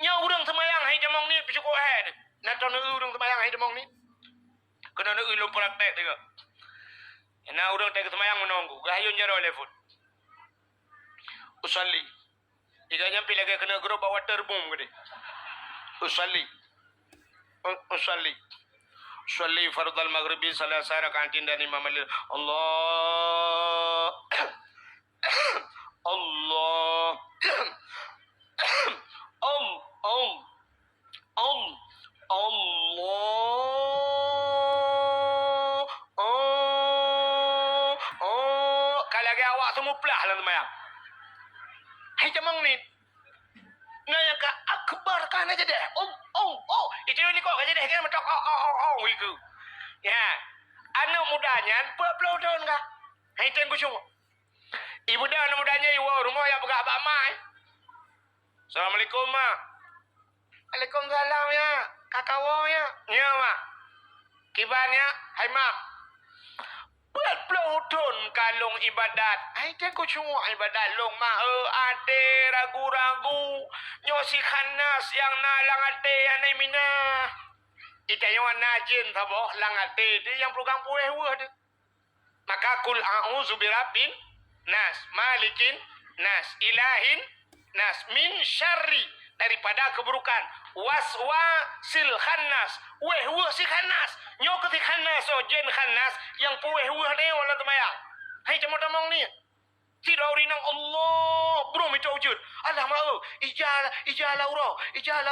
Nya urang semayang hai temong ni cukup head. Nak tahu urang semayang hai temong ni. Kena nak ulung praktek juga. Nak urang tak semayang menunggu. Gayun jaro telefon. Usalli. Jika nyampi lagi kena grup water boom gede. Usalli. Salli fardal maghribi salasa rakaatin dan imam Allah Allah kalau lagi awak semua pelah lah temayang. Hai jamang ni. Naya ka akbar kan aja deh. Itu ni kok aja deh kan mentok itu. Ya. Anak mudanya 40 tahun kah? Hai tengku semua. Ibu dah anak mudanya ibu rumah yang buka abak mai. Assalamualaikum mak. Waalaikumsalam ya. Kakak ya. Ya mak. Kibarnya hai mak. 40 tahun kalung ibadat. Hai tengku semua ibadat long mak ade ragu-ragu. Nyosi khanas yang nalang ade anai mina. Ita yang najin taboh lang ade dia yang pelugang pueh dia. Maka kul a'udzu birabbin nas, malikin nas, ilahin nas min syarri daripada keburukan. Waswasil khannas, si khannas. Nyok si khannas jen khannas yang pueh dia wala temayang. Hai temong ni. Tidak urinang Allah bro mi wujud. Allah mau ijalah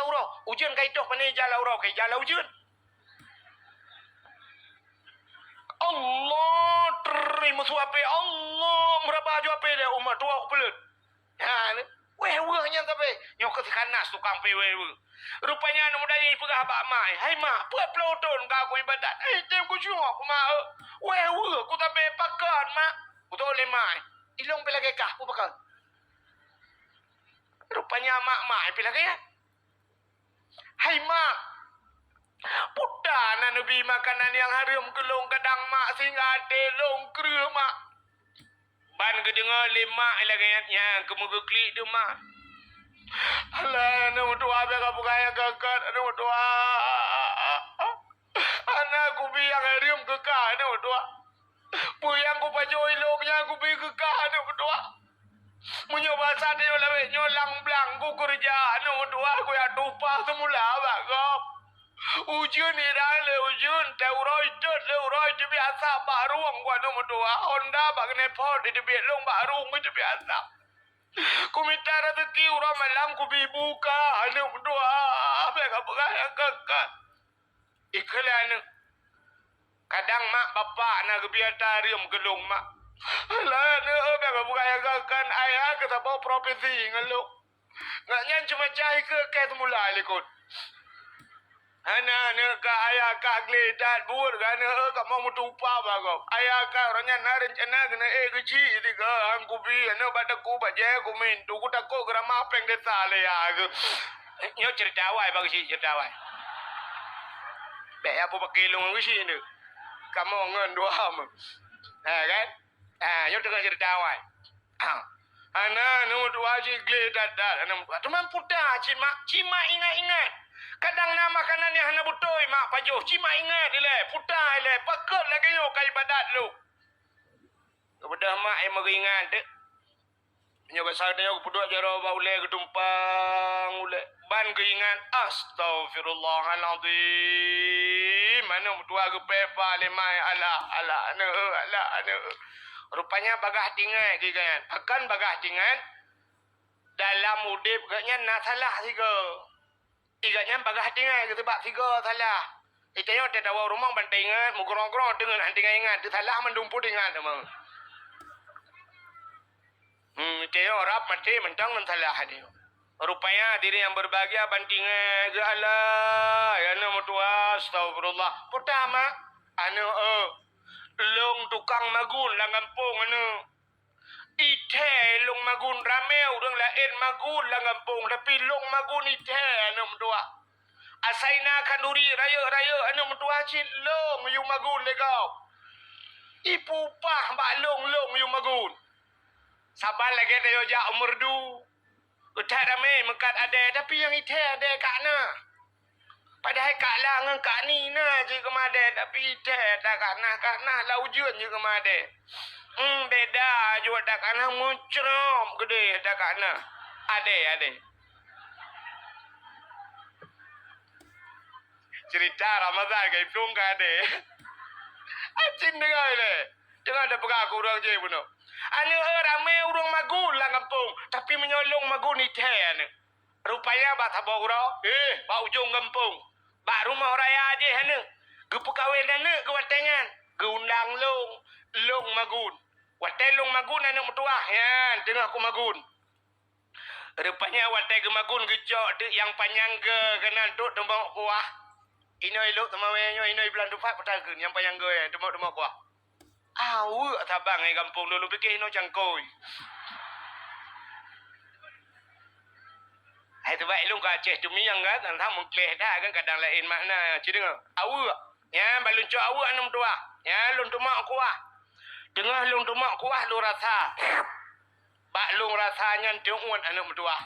urau. Ujian kai tok pane ijalah urau kai ijalah ujian. Allah terima suape Allah meraba jo ape dia umat tua pelut. Ha ni. Weh nya tapi nyok si khanas tukang pewe. Rupanya anu muda ni pegah bak mai. Hai mak, 40 tahun ka aku ibadat. Tem ku syuk aku mak. Weh ku tapi pakan mak. Ku tak boleh mai. Ilong pila kah aku bakal. Rupanya mak pila kaya. Hai mak. Putana nabi makanan yang haram kelong kadang mak sehingga ade long kreu mak. Ban kedengar lemak laganya kemuga klik tu mak. Alah anu tua be ka bugaya gagat anu tua. Anak ku biang haram keka anu tua. Puyang ku pajo ilongnya ku pergi ke anu kedua. Munyo bahasa dia lawe nyolang blang ku kerja anu kedua ku ya tupa semula bagop. Ujian ni le ujian teuroi tu biasa baruang ku anu kedua. Honda bagne pot di belong barung itu biasa. Ku minta rezeki urang malam ku bibuka anu kedua. Apa ka pegaya kakak. Iklan kadang mak bapak nak kebiatarium gelung mak. Lah ne be buka ya kan ayah ke tapo profesi ngelo. Ngaknya cuma cai ke semula likut. Ana ne ka ayah ka gledat bur kan ne ka mau mutupa bagop. Ayah ka orangnya narin cena kena keci tiga angku bi ne badaku baje ku min tu ku takko grama peng de sale ya. Nyo cerita wai bagi cerita wai. Be apa pakai long ke sini. Kamu ngan dua ham. Kan? Yo tengah cerita awak. Ana nu dua jigle dadat ana teman puda cima ingat kadang nama makanan yang hana butoi mak pajuh cima ingat ile puda ile pakut lagi yo kai badat lu kepada mak yang meringat dek nya basal dia puduk jaro baule ketumpang ule ban keingat astagfirullahalazim mana mutua ke pepa lemai ala rupanya bagah tinggal kan akan bagah tinggal dalam udip gaknya nak salah tiga iganya bagah tinggal ke sebab tiga salah itanya ada dawa rumah bantingan mugrong-grong dengan antingan ingat tu salah mendumpu dengan memang itanya orang mati mentang salah dia rupanya diri yang berbahagia bantingan ke Allah ya na mutua astagfirullah pertama anu long tukang magun lang kampung anu ite long magun rameu urang lain magun lang kampung tapi long magun ite anu mutua asaina kanduri raya anu mutua cit long yu magun legau ipupah mbak long yu magun sabar lagi dia jak umur du utat ramai mekat ada tapi yang ite ada kakna padahal kak lah dengan kak ni na je kemade tapi ite tak kakna lah ujun je kemade beda juga tak kakna muncrom gede tak kakna ada cerita Ramadan kai plung ka ada acin dengar le jangan ada pegang orang je pun anu ramai urang magun lah kampung tapi menyolong magun ite anu rupanya bak tabau ura bak ujung kampung bak rumah raya aja anu ge pekawin anu ge watengan ge undang long magun waten long magun anu metuah ya tengah aku magun rupanya waten ge magun ge jok yang panjang ge kanan tu tembang kuah inoi luk temawenyo inoi bulan dupat petagen yang panjang ge ya tembang kuah tabang ai kampung lu fikir ino cangkoi hai tu baik lu ka Aceh tu miang kan entah mungkleh dah kan kadang lain makna ci dengar ya balun cu anu tua ya lun tu mak kuah tengah lun tu mak kuah lu rasa bak lung rasanya teuut anu tua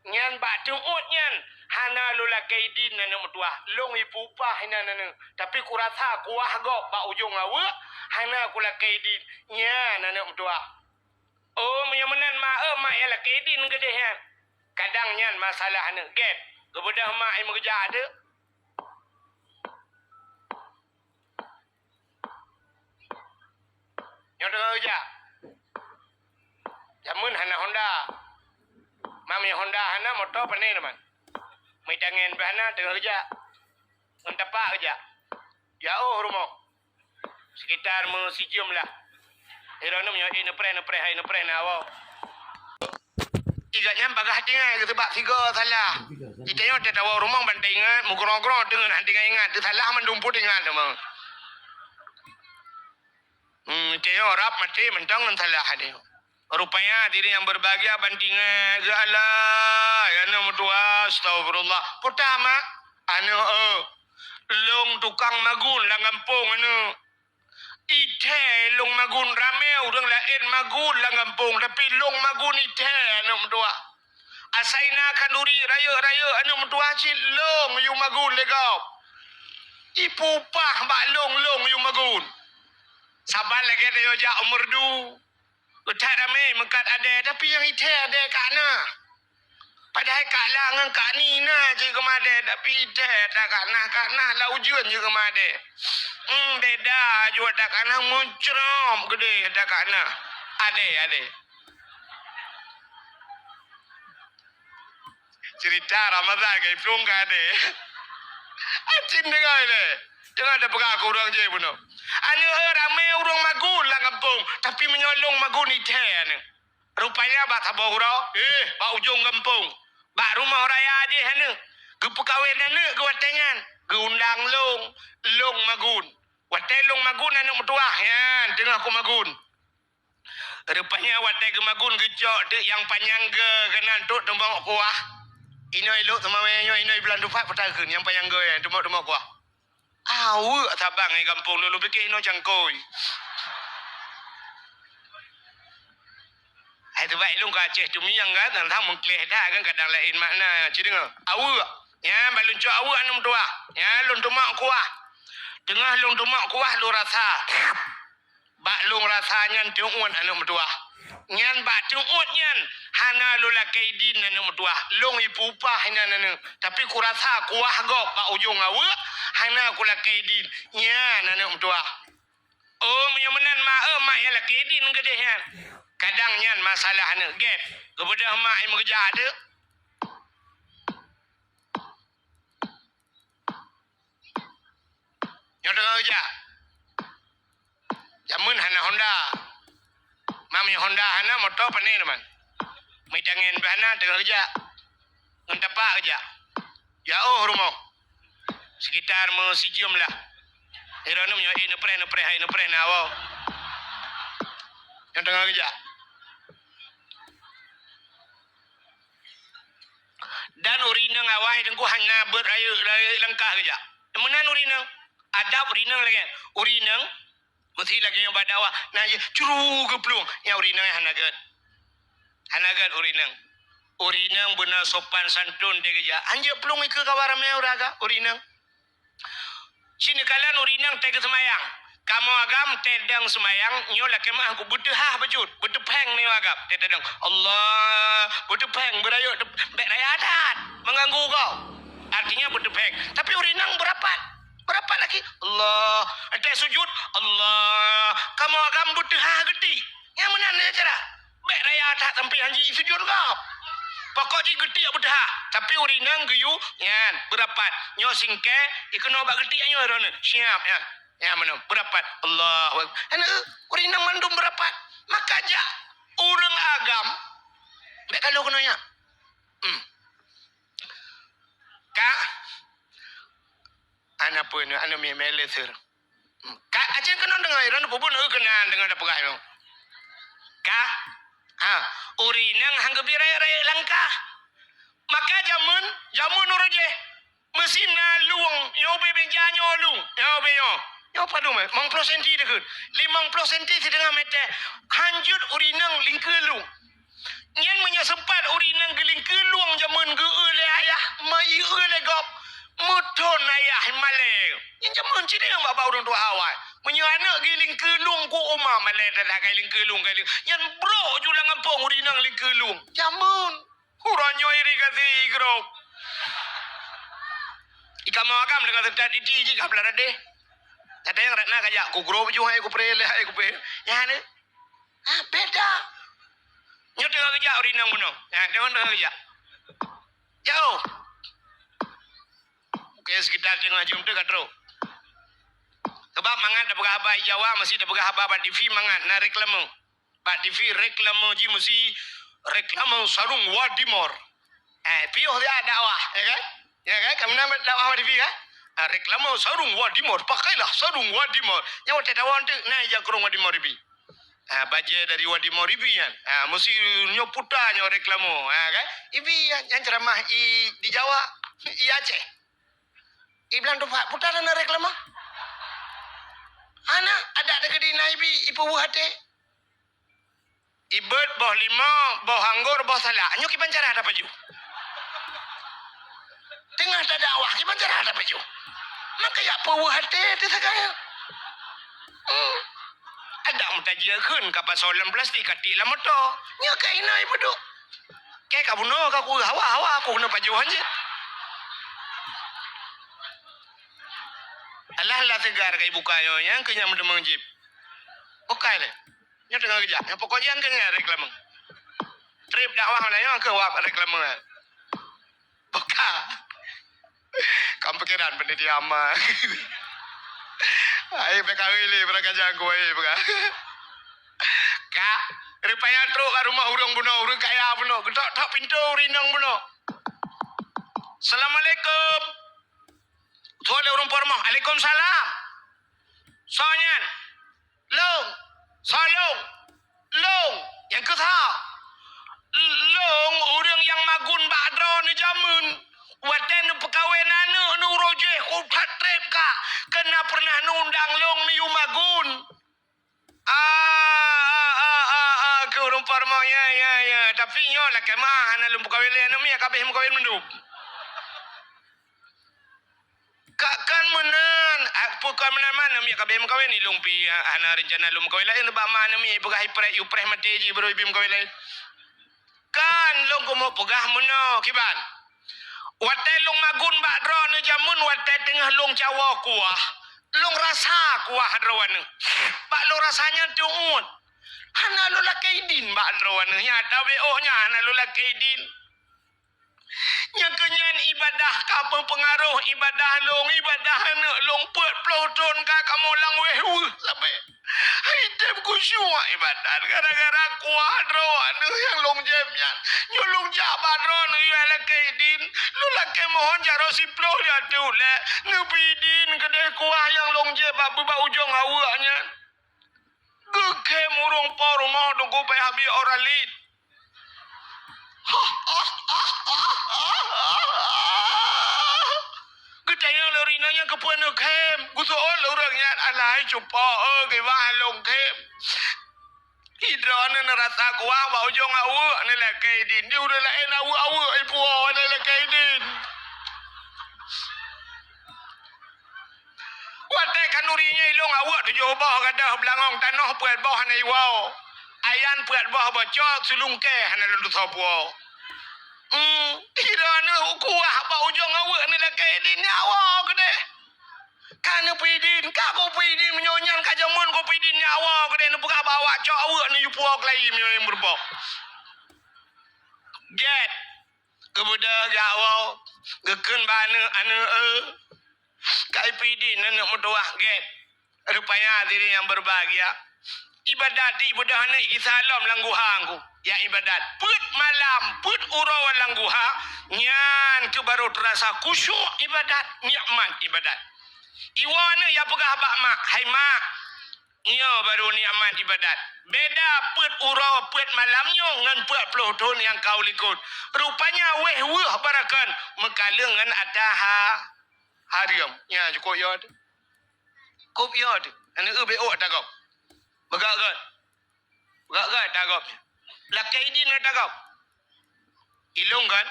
nyan bak teuut nyan hana lu la kaidin anu tua lung ipupah anu tapi ku rasa kuah gok bak ujung awu hana kula kaidin nya anu tua menyemenan mak ya la kaidin gede han kadang nyan masalah anu gap kebedah mak yang bekerja ada yang tengah kerja jamun hana Honda mami Honda hana motor pandai teman mai tangan hana tengah kerja mentepak kerja jauh rumah sekitar sejam lah irana punya nepre na awak iganya bagah tinggal ke sebab tiga salah itanya ada tawa rumah bantingan mugrong-grong dengan hantingan ingat tu salah mendumpu dengan memang itanya orang mati mentang salah dia rupanya diri yang berbahagia bantingan ke Allah ya na mutua astagfirullah pertama anu long tukang magun lang kampung anu ite long magun ramai orang lain magun lang kampung tapi long magun ite anu mutua asaina kanduri raya anu mutua cit long yu magun legau ipupah mbak long yu magun sabar lagi dia jak umur du utat ramai mekat ada tapi yang ite ada kakna padahal kak lah dengan kak ni na je kemade tapi ite tak kakna lah ujun je kemade beda juga tak kakna muncrom gede tak kakna ada cerita Ramadan kai plung ka ada acin dengar le jangan ada pegang orang je pun anu ramai urang magun lah kampung tapi menyolong magun ite anu rupanya bak tabau ura bak ujung kampung bak rumah raya aja anu ge pekawin anu ge watengan ge undang long magun waten long magun anu metuah ya tengah aku magun rupanya waten ge magun ge jok yang panjang ge kanan tu tembang kuah inoi luk temawenyo inoi bulan dupat petagen yang panjang ge ya tembang kuah tabang ai kampung lu fikir ino cangkoi Hai tu baik long ka Aceh tu miang kan tang mengkleh dah kan kadang lain makna cideng awu ya balun cu awu anu tua ya lun tu mak kuah tengah lun tu mak kuah lu rasa bak lung rasa nyan tiuan anu tua nyan bak tiuan nyan hana lu la kaidin anu tua lung ipupah nyan anu tapi ku rasa kuah gok bak ujung awu hana ku la kaidin nyan anu tua oh menyemenan mak ya la kaidin gede han kadang nyan masalah ne gap kepada mak yang bekerja ada yang tengah kerja jamun hana Honda mami Honda hana motor pani teman mai tangan bahana tengah kerja ngentapak kerja jauh rumah sekitar sejam lah irana menyo ne pre na awak yang tengah kerja dan urinang awai dengku hanya berayu langkah kerja. Menan urinang adab urinang lagi. Urinang mesti lagi yang pada awak. Nah curu geplung yang urinang hanagat urinang. Urinang benar sopan santun dia kerja. Anja pelung ikut kawaram yang uraga urinang. Sini kalian urinang tega semayang. Kamu agam tedang semayang nyo la kemah aku butuh bejut butuh peng ni agam tedang Allah butuh peng berayu bek raya adat mengganggu kau artinya butuh peng tapi urinang berapa lagi Allah ente sujud Allah kamu agam butuh gede yang mana ni cara bek raya adat sampai anji sujud kau pokok ji gede ya butuh tapi urinang geyu yan berapat nyo singke ikono bak gede nyo rone siap ya ya mana berapat Allah ana urinang mandum berapat maka aja orang agam mek kalau kenanya ka ana pun ana mi meleser ka aja kena dengar ran pupun kena dengan ada pegai no ka urinang hangga birai langkah maka jamun uroje mesin luang yo bebe janyo lung yo beyo yo padu me 50 senti dekat 50 senti setengah meter hanjut urinang lingkelung nyen menya sempat urinang gelingkelung jamun ge le ayah mai le gop muton ayah male nyen jamun cide yang baba urang tua awal menya anak gelingkelung ku oma male dah gelingkelung nyen bro julang ngampung urinang lingkelung jamun uranyo iri kasi grok ikamu agam dengan tadi ji kabla deh ada yang nak kajak ku grow baju hai ku prele hai ku pe ya ne beda nyo tengah kerja urinang buno ya tengah kerja jauh oke sekitar tengah jam tu katro sebab mangan dah berapa Jawa mesti dah berapa TV mangan na reklame Pak TV reklame ji mesti reklame sarung wadimor piuh dia dakwah ya kan kami nama dakwah TV kan reklamo sarung wadimor pakailah sarung wadimor yang wate tawan tu na ja kurung wadimor ribi baje dari wadimor ribi kan mesti nyoputa nyo reklamo kan ibi yang ceramah di Jawa i Aceh iblan tu putar na reklamo ana ada di naibi ipu hate ibet boh lima boh anggur boh salah nyo ki pancara ada baju tengah ada dakwah ki pancara ada baju maka ya pawa hati tu sekarang ada mutajiakeun ka pasolan plastik katik lah motor nya ka ina ibu duk ke ka buno ka ku hawa aku kena pajuan je Allah tegar ka ibu kayo yang kenya mendemang jeep bukai le nya tengah kerja yang pokoknya yang kenya reklam trip dakwah lah yang ke wap reklam buka kamu pikiran benda dia amat. Ayo PKW ni berangkat jago ayo beka. Kak, rupanya truk ke rumah urang buno, urang kaya buno, getok pintu urinang buno. Assalamualaikum. Tu ada urang pormah. Waalaikumsalam. Sonyan. Long. Salong. Long. Yang ketah. Long urang yang magun badro ni jamun. Watan pekawenan nu roje ku patrep ka kena pernah nundang long ni umagun ke urang parma ya lah kemah hana lum kawin le mi kabeh mu kawin mendup. Kan menan bukan menan mana mi kabeh mu kawin ilung pi hana rencana lum kawin lain ba mana mi pegah ipre upre mati ji bro bim kawin lain. Kan long ko mo pegah meno kiban. Watai long magun ba dro ne jamun watai tengah long cawa kuah. Long rasa kuah drawan. Pak lo rasanya tuun. Hana lo lakaidin ba drawan nya tabe oh nya hana lo lakaidin. Yang kenyan ibadah ka pengaruh ibadah hana long put ploton ka kamu lang wehu sampai hitam kusyuk ibadah gara-gara kuah drawan yang long jemnya nyolong jabat drawan ya lakaidin lu lakai mohon jaro siplo dia tu le ngepidin kedai kuah yang long je babu ba ujung awaknya geke murung po rumah dongku pe habi oralit Ketanya lerinanya ke puan kem gusto all orangnya alai cupa ke wah long kem hidrona narasa kuah ba ujung awak ni lakaidin dia udah lain awak ibu ni lakaidin Watai kanurinya ilong awak tu jauh bawah kadah belangong tanah puat bawah na iwau. Ayan puat bawah bocor sulungke hana lulu sapu. Kira ni kuah apa ujung awak ni lagi di nyawa gede. Kana pidin, kamu pidin menyonyan kajamun ko pidin nyawa gede ni buka bawa cok awak ni yupuak lagi yang berbok. Get. Kemudian jawab. Geken bana anu Kai pidin nak mutuah get. Rupanya diri yang berbahagia. Ibadat ibadah ni isalam langguhangku. Ya ibadat. Put malam, put urawan langguha. Nyan ke baru terasa khusyuk ibadat, nikmat ibadat. Iwana ya pegah bak mak, hai mak. Nya baru nikmat ibadat. Beda put urau put malamnya ngan put puluh tahun yang kau likut. Rupanya weh barakan mekalengan ataha hariam. Ya cukup ya. Kop ya. Ane ube tak kau. Begak-gak. Begak-gak tak kau. Lakai ini nak tak kau. Ilong kan.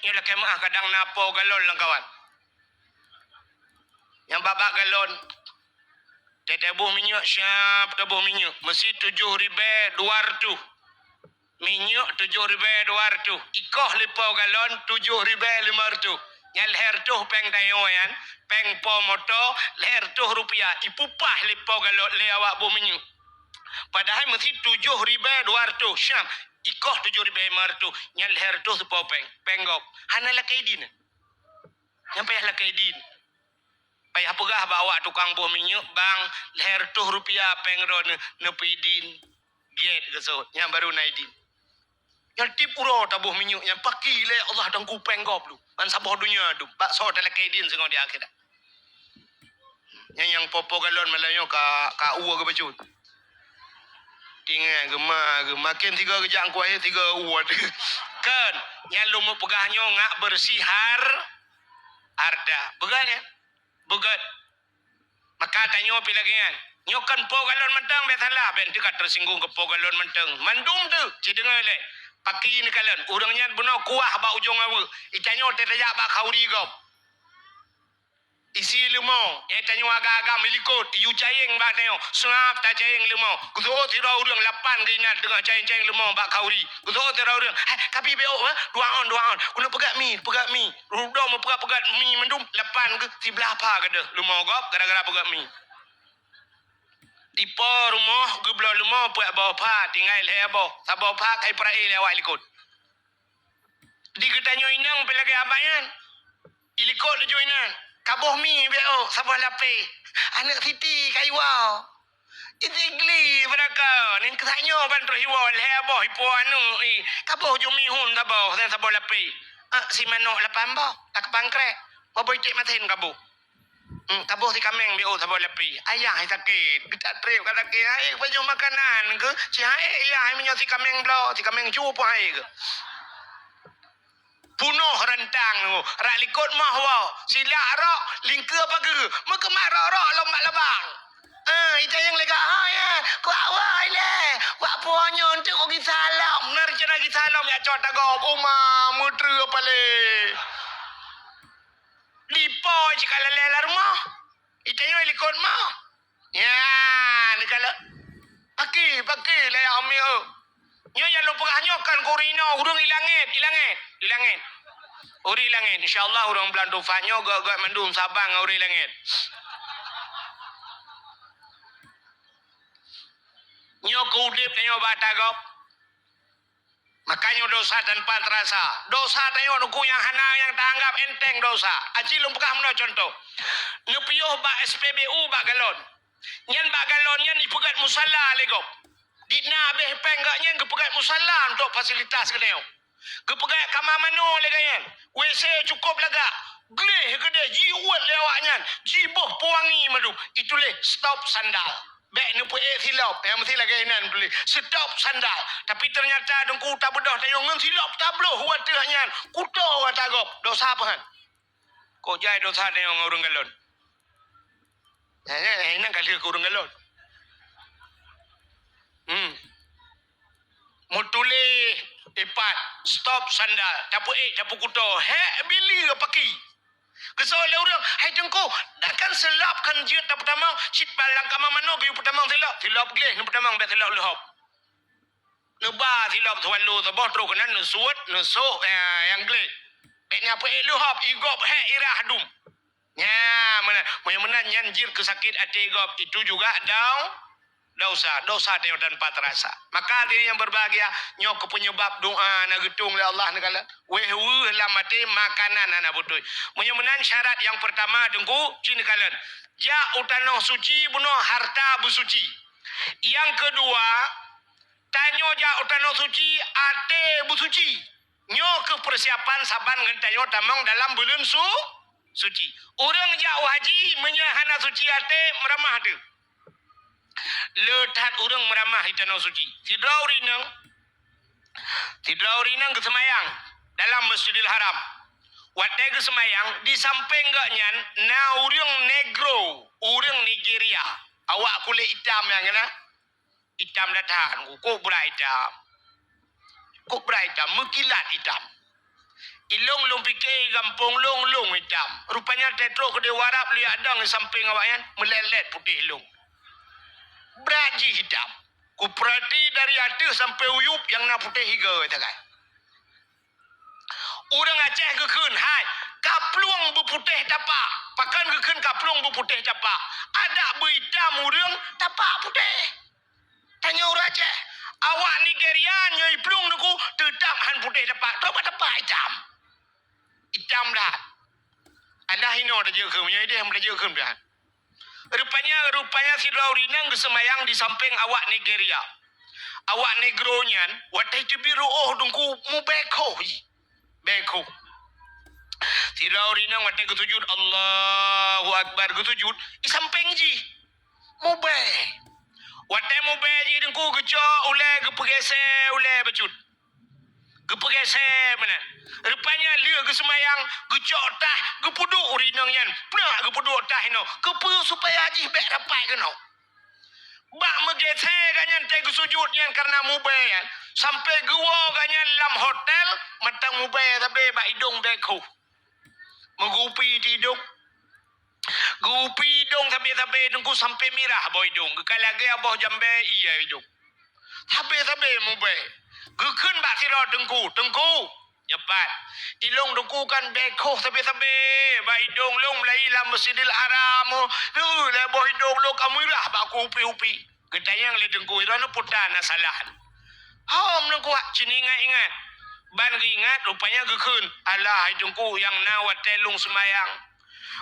Yang lakai mah kadang napo galon lang kawan. Yang babak galon. Tetebuh minyak siap tebuh minyak. Mesti 7,200. Minyak 7,200. Ikoh lipau galon 7,500. Yang leher tu peng tayoyan, peng po moto, leher tu rupiah. Ipupah lipau galon le awak bu minyak. Padahal mesti 7,200. Syam. Ikoh 7,500. Yang leher tu po peng. Penggop. Hana lakaidin. Yang payah lakaidin. Payah pegah bawa tukang buah minyak bang leher tuh rupiah pengron nepidin get gesot yang baru naidin yang tipuro tabuh minyak yang paki le Allah dan kupeng gop lu man sabah dunia du bakso telekaidin sengau di akhirat yang popo galon melayu ka uwa ke bacut tinggal gema makin 3 kejang kuai 3 uwa kan yang lu mau pegahnya ngak bersihar arda beganya bugat maka tanyo pilagian nyokan po galon mentang betala ben dekat tersinggung ke po galon mentang mandum tu cidengai le paki ni kalan urangnya buno kuah ba ujung awu itanyo tetaya ba khauri gop isi lemau itanyo aga-aga milikot yu cayeng ba tanyo suap ta cayeng lemau kudo tira urang 8 keinat dengan cayeng-cayeng lemau ba khauri kudo tira urang tapi beo 2 on kuno pegak mi rudo mo pegak mi mendum 8 ke sebelah apa kada lemau gop gara-gara pegak mi di po rumah geblo lemau puak bawa pa tinggal hebo sabo pa kai prai lewat likut di getanyo inang pelagi abayan ilikot joinan kaboh mi beo sabo lape anak siti kai wow itigli mereka ning kesanyo bantu hiwa lebo hipo anu kaboh jumi hun sabo dan sabo lape si manok lapambo tak pangkrek baboy cek matin kaboh kaboh si kameng bio sabo lapi ayah sakit kita trip kata ke ai baju makanan ke si ai ayah menyo si kameng blo si kameng cu po ai ke punuh rentang rak likut mah wa sila rak lingke apa ke mek mak lombat labang ita yang lega ya ku awai le wa puanyo untuk ugi salam tagap rumah mutra pale. Lipo jika lele rumah. Itanya likon mah. Ya, ni kalau pakai lah amil. Nyo yang lupa hanyokan korina urang ilangit. Uri langit. InsyaAllah orang belandu fanyo gak mendung Sabang uri langit. Nyo kudip nyo batagop. Makanya dosa tanpa terasa. Dosa tayo nuku yang hana yang tanggap enteng dosa. Aci lumpukah mena contoh. Ngepiuh ba SPBU ba galon. Nyan ba galon nyan ipegat musalla legop. Dina beh penggak nyan gepegat musalla untuk fasilitas keneo. Gepegat kamar mano legayan. WC cukup laga. Gleh gede jiwat lewak nyan. Jiboh pewangi madu. Itulah stop sandal. Bek ni pun silap. Yang mesti lagi nan beli. Stop sandal. Tapi ternyata dengku tak bedah tayo ngan silap tabloh watah nyan. Kuto watagop. Dosa apa han? Kok jai dosa tayo ngurung galon. Ini kali kurung galon. Mutule ipat stop sandal. Tapu kuto. Bili paki. Kesoalnya orang, hai dengku, takkan selapkan jiut tak pertama, cit balang kamar mano, gaya pertama silap geleh, ni pertama bet silap lehop. Neba silap tuan lu, sebab terus kena nusuat, nusuh yang geleh. Betnya apa lehop, igop, irah dum. Ya, mana nyanjir kesakit hati igop, itu juga dosa teo tanpa terasa. Maka diri yang berbahagia nyok penyebab doa na getung oleh Allah negala wehwu lamate makanan ana butuh. Menyemenan syarat yang pertama dengku cini kalian. Ja utano suci buno harta busuci. Yang kedua tanyo ja utano suci ate busuci. Nyo ke persiapan saban ngan tanyo tamang dalam bulan suci. Orang ja haji menyahana suci ate meramah tu. Letat orang meramah di tanah suci. Tidrau rinang ke semayang dalam Masjidil Haram. Waktu ke semayang di samping gaknya na orang negro, orang Nigeria. Awak kulit hitam yang kena hitam datang. Kok berai hitam, mekilat hitam. Ilong long fikir gampung long hitam. Rupanya tetro ke dewarap lihat dang di samping awaknya melelet putih ilong. Beraji hitam. Ku perhati dari atas sampai uyup yang nak putih higa kan. Orang Aceh gekun, hai, kaplung berputih tapak. Pakan gekun kaplung berputih tapak. Ada berhitam orang tapak putih. Tanya orang Aceh, awak Nigeria nyai plung nuku tetap han putih tapak. Tapak hitam. Hitam dah. Anda hino dah jekun, nyai dia dah jekun dah. Rupanya si Laurinang semayang di samping awak Nigeria. Awak negronya, waktu itu biru dungku mu beko. Si Laurinang waktu ketujud Allahu Akbar ketujud di samping ji. Mu be. Waktu mu be ji dungku gecok oleh gepegese oleh becut. Gepegese mana? Rupanya dia ke semayang gecok tah gepuduk urinang yan. Pernah gepuduk tah ino. Kepu supaya haji bek rapai kena. Bak megese kanyan teh sujud yan karena mubay yan. Sampai gua kanyan dalam hotel matang mubay tapi bak hidung beku. Megupi di hidung. Gupi hidung tapi dengku sampai mirah boy hidung. Kekalagi abah jambe iya hidung. Tapi mubay. Gekun bak sira tengku. Cepat. Ilong dengku kan bekoh tapi ba hidung long lai lam Masjidil Haram. Lah boh hidung lo kamirah ba ku upi. Gedayang le dengku ira no putana salah. Hom dengku cini ingat. Ban ingat rupanya gekun. Alah hidungku yang nawat telung semayang.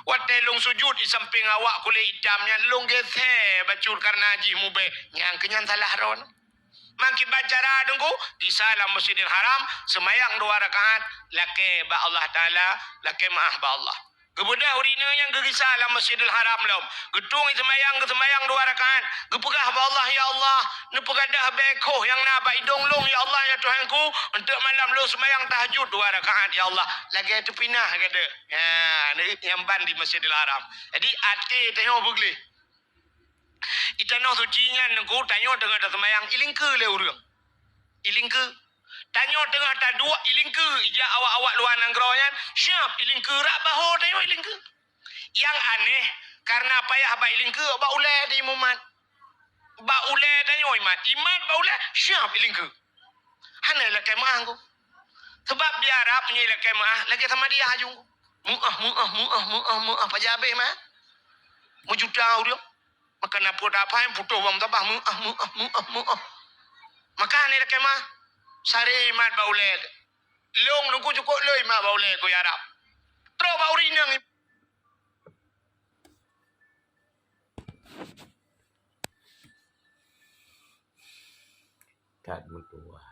Wat telung sujud di samping awak kulit hitamnya long gese bacur karena haji mube. Yang kenyan salah ron. Makin bacara dengku di salam Masjidil Haram semayang 2 rakaat lake ba Allah Taala lake maaf ba Allah. Kemudian urina yang gegisah dalam Masjidil Haram lom. Getung semayang 2 rakaat. Gepegah ba Allah ya Allah. Nepegadah bekoh yang naba hidung long ya Allah ya Tuhanku untuk malam lu semayang tahajud 2 rakaat ya Allah. Lagi itu pinah kata. Ya, yang ban di Masjidil Haram. Jadi hati tengok begli. Kita nak suci nya nengku tanya dengan semayang iling ke le urang. Iling ke Tanya tengah tak dua ilingke ija awak-awak luar nanggronya. Siap ilingke rak baho tanya ilingke. Yang aneh karena payah ba ilingke ba ulai di imumat. Ba ulai tanya imat. Imat ba ulai siap ilingke. Hana lah kemah aku. Sebab dia Arab punya lah kemah lagi sama dia hajung. Muah pajabe mah. Mujudau dia. Maka nak pun apa yang putus bang tabah muah. Maka ni lah kemah. Sari imat ba ulai. Long nunggu cukup lo imat ba ulai ko ya Arab. Terus ba urinang. Kat mutuah.